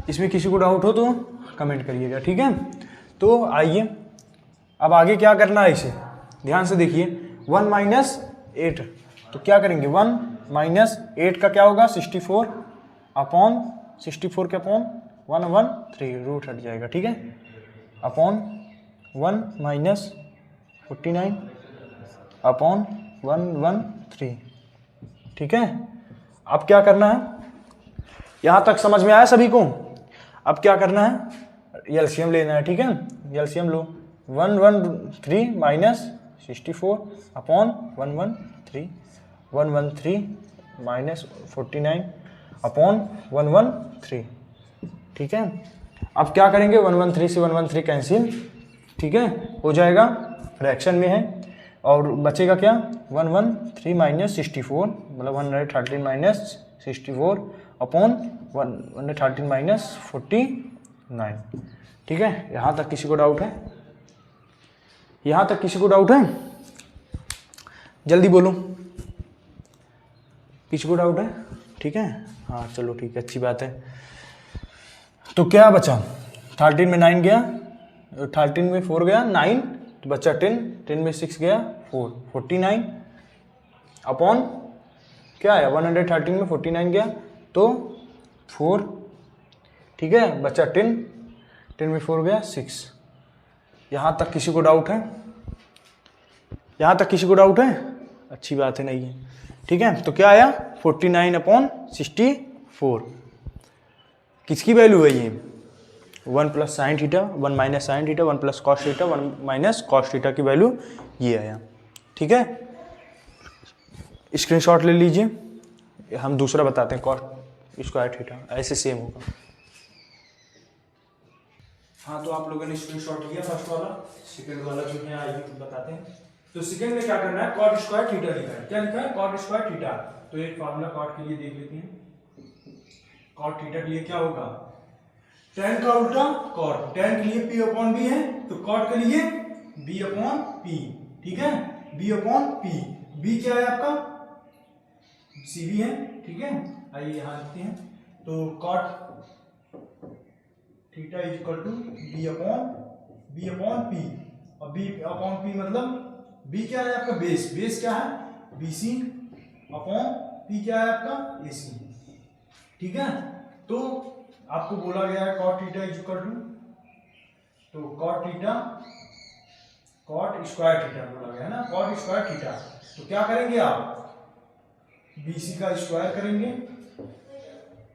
इसमें किसी को डाउट हो तो कमेंट करिएगा, ठीक है। तो आइए अब आगे क्या करना है, इसे ध्यान से देखिए। 1 माइनस 8, तो क्या करेंगे 1 माइनस 8 का क्या होगा 64 अपॉन 64 के अपॉन 113 रूट हट जाएगा, ठीक है, अपॉन 1 माइनस 49 अपॉन 113 ठीक है। अब क्या करना है, यहाँ तक समझ में आया सभी को। अब क्या करना है, एलसीएम लेना है, ठीक है। एलसीएम लो, 113 माइनस 64 अपॉन 113, 113 माइनस 49 अपॉन 113, ठीक है। अब क्या करेंगे, 113 से 113 कैंसिल, ठीक है, हो जाएगा, फ्रैक्शन में है। और बचेगा क्या, 113 माइनस 64 मतलब 113 माइनस 64 अपॉन 113 माइनस 49, ठीक है। यहाँ तक किसी को डाउट है, यहाँ तक किसी को डाउट है, जल्दी बोलो, किसी को डाउट है, ठीक है। हाँ चलो ठीक है, अच्छी बात है। तो क्या बचा, 13 में 9 गया, 13 में 4 गया 9, तो बचा 10, 10 में 6 गया 4, 49 अपॉन क्या है, 113 में 49 गया तो 4, ठीक है, बचा 10, 10 में 4 गया 6। यहाँ तक किसी को डाउट है, यहाँ तक किसी को डाउट है, अच्छी बात है, नहीं है, ठीक है। तो क्या आया, 49 अपॉन 64, किसकी वैल्यू है ये, 1 plus sine theta, 1 minus sine theta, 1 plus cos theta, 1 minus cos theta की वैल्यू ये आया, ठीक है। स्क्रीनशॉट ले लीजिए, हम दूसरा बताते हैं, कॉस स्क्वायर थीटा, ऐसे सेम होगा। हाँ तो आप लोगों ने स्क्रीनशॉट लिया फर्स्ट वाला, सेकंड वाला जो है आइए तो बताते हैं। तो सेकंड में क्या करना है, कॉट स्क्वायर थीटा लिखा है, क्या लिखा है, कॉट स्क्वायर थीटा। तो एक फार्मूला कॉट के लिए देख लेते हैं, कॉट थीटा के लिए क्या होगा, tan का उल्टा कॉट, tan के लिए p अपॉन b है, तो कॉट के लिए b अपॉन p, ठीक है, b अपॉन p, b क्या है आपका, cv है, ठीक है। आइए यहाँ लिखते हैं, तो cot theta is equal to b upon p, और b अपॉन p मतलब b क्या है आपका, बेस, बेस क्या है bc अपॉन p क्या है आपका ac, ठीक है। तो आपको बोला गया है cot theta is equal to, तो cot theta, cot square theta बोला गया है ना, कॉट स्क्वायर थीटा। तो क्या करेंगे आप, BC का स्क्वायर करेंगे,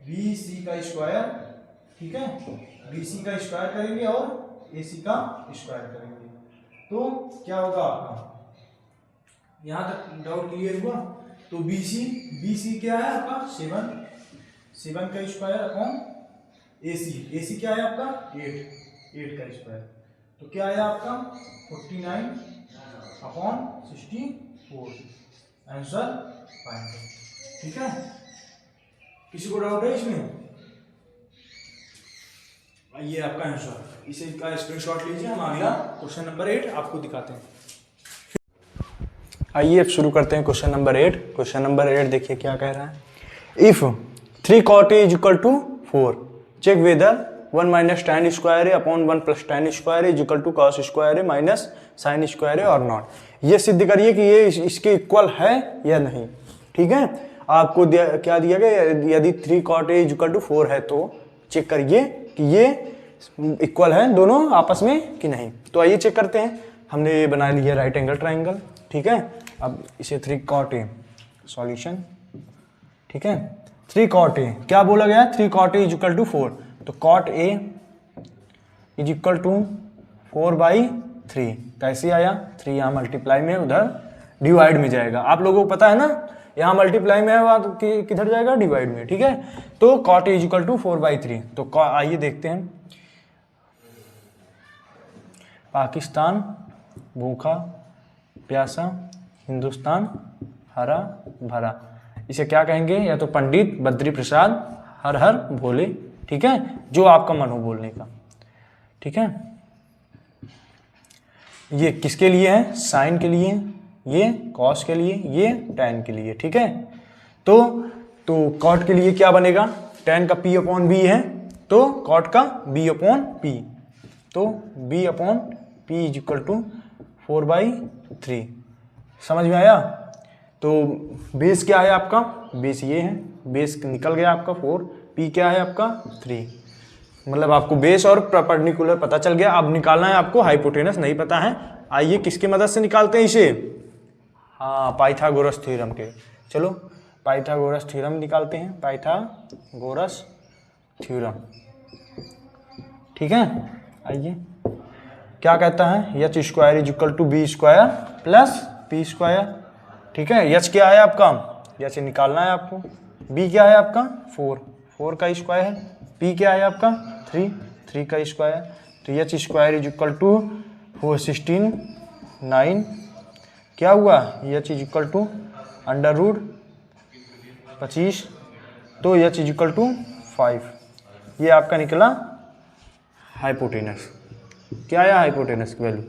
BC का स्क्वायर, ठीक है, BC का स्क्वायर करेंगे और AC का स्क्वायर करेंगे, तो क्या होगा आपका, यहां तक डाउट क्लियर हुआ। तो BC क्या है आपका 7 का स्क्वायर अपॉन AC क्या है आपका 8 का स्क्वायर, तो क्या आया आपका 49 अपॉन 64, आंसर फाइंड, ठीक है। किसी को डाउट है इसमें, ये आपका आंसर, इसे का स्क्रीनशॉट लीजिए, हम अगला क्वेश्चन नंबर 8 आपको दिखाते हैं। आइए अब शुरू करते हैं क्वेश्चन नंबर 8। क्वेश्चन नंबर 8 देखिए क्या कह रहा है, if 3 cot a is equal to 4, check whether 1 minus tan square है upon 1 plus tan square is equal to cos square है माइनस साइन स्क्वायर है और नॉट। ये सिद्ध करिए कि ये इसके इक्वल है या नहीं, ठीक है। आपको क्या दिया गया, यदि 3 cot a is equal to 4 है तो चेक करिए कि ये इक्वल है दोनों आपस में कि नहीं। तो आइए चेक करते हैं, हमने ये बना लिया राइट एंगल ट्राइंगल, ठीक है। अब इसे 3 cot a सॉल्यूशन, ठीक है। 3 cot a क्या बोला गया, 3 cot a is equal to 4, तो cot a is equal to 4/3, कैसे आया, 3 यहाँ मल्टीप्लाई में, उधर डिवाइड में जाएगा, आप लोगों को पता है ना, यहाँ मल्टीप्लाई में है तो किधर जाएगा, डिवाइड में, ठीक है। तो cot a is equal to 4/3, तो आइए देखते हैं, पाकिस्तान भूखा प्यासा, हिंदुस्तान हरा भरा, इसे क्या कहेंगे, या तो पंडित बद्री प्रसाद हर हर भोले, ठीक है, जो आपका मन हो बोलने का, ठीक है। ये किसके लिए है, साइन के लिए, ये कॉस के लिए, ये टैन के लिए, ठीक है। तो कॉट के लिए क्या बनेगा, टैन का p अपॉन b है, तो कॉट का b अपॉन p, तो b upon p is equal to 4/3, समझ में आया। तो बेस क्या है आपका, बेस ये है, बेस निकल गया आपका 4, p क्या है आपका 3, मतलब आपको बेस और परपेंडिकुलर पता चल गया। अब निकालना है आपको हाइपोटेनस, नहीं पता है, आइए किसकी मदद से निकालते हैं इसे, हाँ पाइथागोरस थ्योरम के। चलो पाइथागोरस थ्योरम निकालते हैं, पाइथागोरस थ्योरम। ठीक है, आइए क्या कहता है, H square is equal to B square plus P square. ठीक है, एच क्या है आपका, एच निकालना है आपको, बी क्या है आपका 4 का स्क्वायर है, पी क्या है आपका 3 का स्क्वायर। तो H square is equal to 16 9 क्या हुआ, H is equal to under root 25, तो एच इज इक्वल टू 5। ये आपका निकला हाइपोटेनस। क्या आया हाइपोटेनस की वैल्यू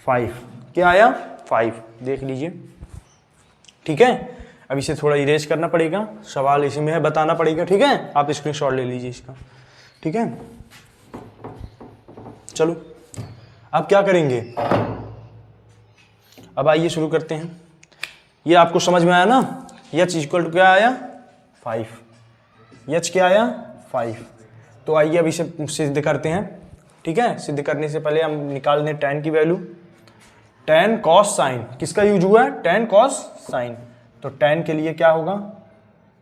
5, क्या आया 5, देख लीजिए। ठीक है, अब इसे थोड़ा इरेज करना पड़ेगा, सवाल इसी में है, बताना पड़ेगा। ठीक है, आप स्क्रीनशॉट ले लीजिए इसका। ठीक है, चलो अब क्या करेंगे, अब आइए शुरू करते हैं। ये आपको समझ में आया ना, एच इक्वल टू क्या आया 5, एच क्या आया 5। तो आइए अब इसे सिद्ध करते हैं। ठीक है, सिद्ध करने से पहले हम निकाल दें tan की वैल्यू। tan cos साइन किसका यूज हुआ है, tan cos साइन। तो tan के लिए क्या होगा,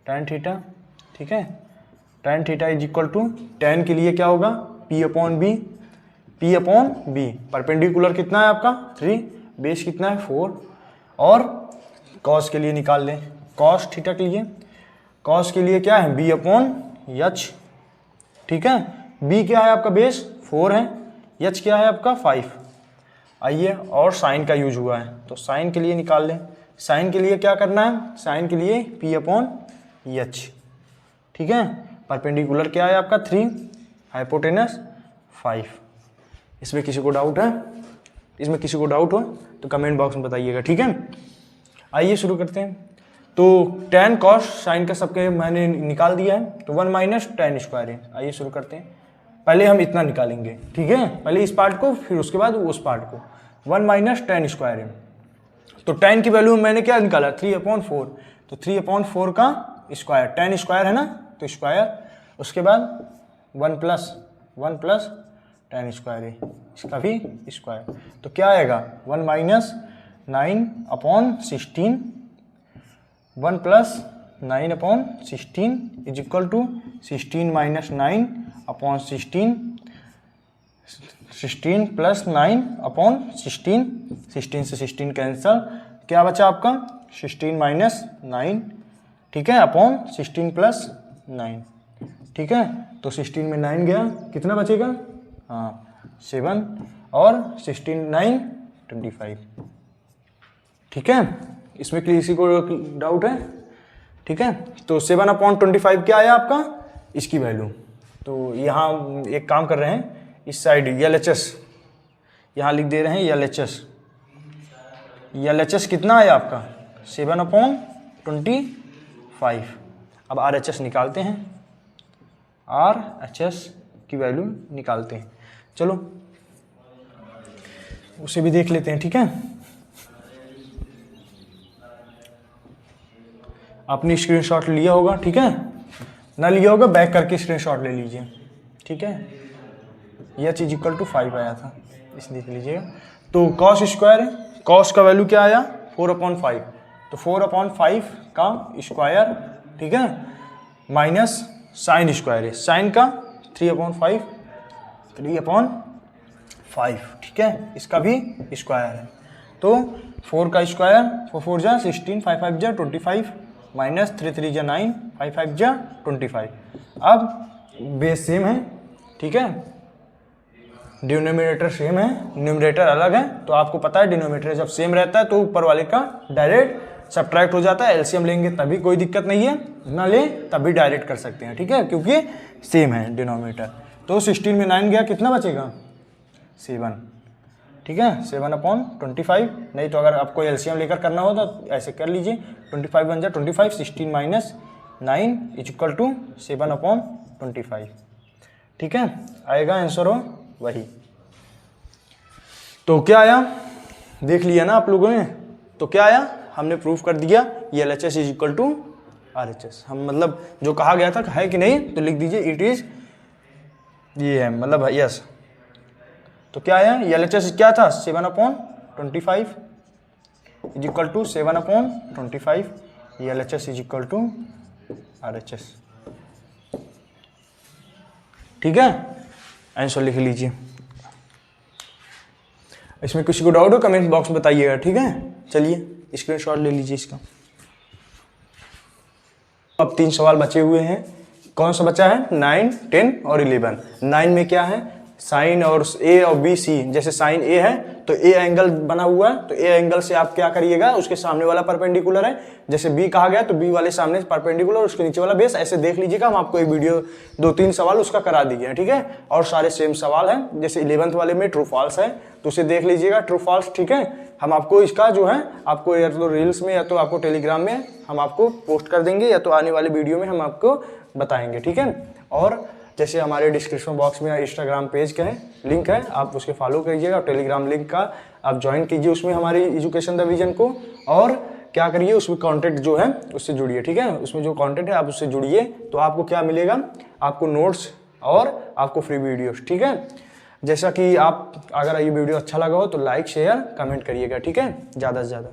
tan थीटा। ठीक है, tan theta is equal to, tan के लिए क्या होगा p अपॉन बी। परपेंडिकुलर कितना है आपका 3, बेस कितना है 4, और cos के लिए निकाल लें, cos थीटा के लिए, cos के लिए क्या है b अपॉन एच। ठीक है, b क्या है आपका बेस 4 है, h क्या है आपका 5। आइए, और साइन का यूज हुआ है, तो साइन के लिए निकाल लें। साइन के लिए क्या करना है, साइन के लिए p अपॉन एच। ठीक है, परपेंडिकुलर क्या है आपका 3, हाइपोटेनस 5। इसमें किसी को डाउट है, इसमें किसी को डाउट हो तो कमेंट बॉक्स में बताइएगा। ठीक है, आइए शुरू करते हैं। तो tan cos साइन का सबके मैंने निकाल दिया है, तो 1 माइनस tan स्क्वायर है। आइए शुरू करते हैं, पहले हम इतना निकालेंगे। ठीक है, पहले इस पार्ट को, फिर उसके बाद उस पार्ट को। 1 माइनस tan स्क्वायर है, तो tan की वैल्यू मैंने क्या निकाला 3/4, तो 3/4 का स्क्वायर, tan स्क्वायर है ना, तो स्क्वायर, उसके बाद 1 प्लस tan स्क्वायर है, इसका भी स्क्वायर। तो क्या आएगा 1 minus 9/16, 1 plus 9/16 is equal to 16 minus 9/16, 16 plus 9/16, 16 से 16 कैंसल, क्या बचा आपका 16 माइनस 9। ठीक है, अपॉन 16 प्लस 9। ठीक है, तो 16 में 9 गया, कितना बचेगा, हाँ 7, और 16 9 25। ठीक है, इसमें किसी को डाउट है। ठीक है, तो 7/25 क्या आया आपका, इसकी वैल्यू। तो यहाँ एक काम कर रहे हैं, इस साइड LHS यहाँ लिख दे रहे हैं, LHS कितना आया आपका 7/25। अब RHS निकालते हैं, RHS की वैल्यू निकालते हैं। चलो उसे भी देख लेते हैं। ठीक है, आपने स्क्रीनशॉट लिया होगा। ठीक है, ना लिया होगा बैक करके स्क्रीनशॉट ले लीजिए। ठीक है, एच इज इक्वल टू 5 आया था, इसे देख लीजिएगा। तो cos स्क्वायर है, cos का वैल्यू क्या आया 4/5, तो 4/5 का स्क्वायर। ठीक है, माइनस साइन स्क्वायर है, साइन का 3/5, 3/5। ठीक है, इसका भी स्क्वायर है, तो 4 का स्क्वायर, 4 4 जा 16, 5 5 जा 25, माइनस 3 3 जा 9, 5 5 जा 25। अब बेस सेम है। ठीक है, डिनोमिनेटर सेम है, न्यूमरेटर अलग है, तो आपको पता है डिनोमिनेटर जब सेम रहता है तो ऊपर वाले का डायरेक्ट सब्ट्रैक्ट हो जाता है। एलसीएम लेंगे तभी कोई दिक्कत नहीं है, ना ले तभी डायरेक्ट कर सकते हैं। ठीक है, क्योंकि सेम है डिनोमिनेटर। तो 16 में 9 गया, कितना बचेगा 7। ठीक है, 7/25। नहीं तो अगर आपको एलसीएम लेकर करना हो तो ऐसे कर लीजिए, 25 बन जाए 25, 16 माइनस 9 इज इक्वल टू 7/25। ठीक है, आएगा आंसर हो वही। तो क्या आया, देख लिया ना आप लोगों ने। तो क्या आया, हमने प्रूफ कर दिया ये LHS is equal to RHS। हम मतलब जो कहा गया था है कि नहीं, तो लिख दीजिए इट इज, ये है मतलब यस। तो क्या आया, LHS क्या था 7/25 इज इक्वल टू 7/25। ये LHS is equal to RHS। ठीक है, आंसर लिख लीजिए। इसमें किसी को डाउट हो कमेंट बॉक्स में बताइएगा। ठीक है, चलिए स्क्रीनशॉट ले लीजिए इसका। अब 3 सवाल बचे हुए हैं। कौन सा बचा है? 9, 10 और 11। 9 में क्या है? साइन और ए और बी सी। जैसे साइन ए है तो ए एंगल बना हुआ है, तो ए एंगल से आप क्या करिएगा, उसके सामने वाला परपेंडिकुलर है। जैसे बी कहा गया तो बी वाले सामने परपेंडिकुलर, उसके नीचे वाला बेस। ऐसे देख लीजिएगा, हम आपको एक वीडियो 2-3 सवाल उसका करा दिए हैं। ठीक है, और सारे सेम सवाल हैं। जैसे 11th वाले में ट्रू फॉल्स है तो उसे देख लीजिएगा, ट्रू फॉल्स। ठीक है, हम आपको इसका जो है आपको या तो रील्स में या तो आपको टेलीग्राम में हम आपको पोस्ट कर देंगे, या तो आने वाले वीडियो में हम आपको बताएंगे। ठीक है, और जैसे हमारे डिस्क्रिप्शन बॉक्स में इंस्टाग्राम पेज का है लिंक है, आप उसके फॉलो करिएगा और टेलीग्राम लिंक का आप ज्वाइन कीजिए उसमें हमारी एजुकेशन द विजन को। और क्या करिए, उसमें कंटेंट जो है उससे जुड़िए। ठीक है, उसमें जो कंटेंट है आप उससे जुड़िए, तो आपको क्या मिलेगा, आपको नोट्स और आपको फ्री वीडियोस। ठीक है, जैसा कि आप अगर ये वीडियो अच्छा लगा हो तो लाइक शेयर कमेंट करिएगा। ठीक है, ज़्यादा से ज़्यादा।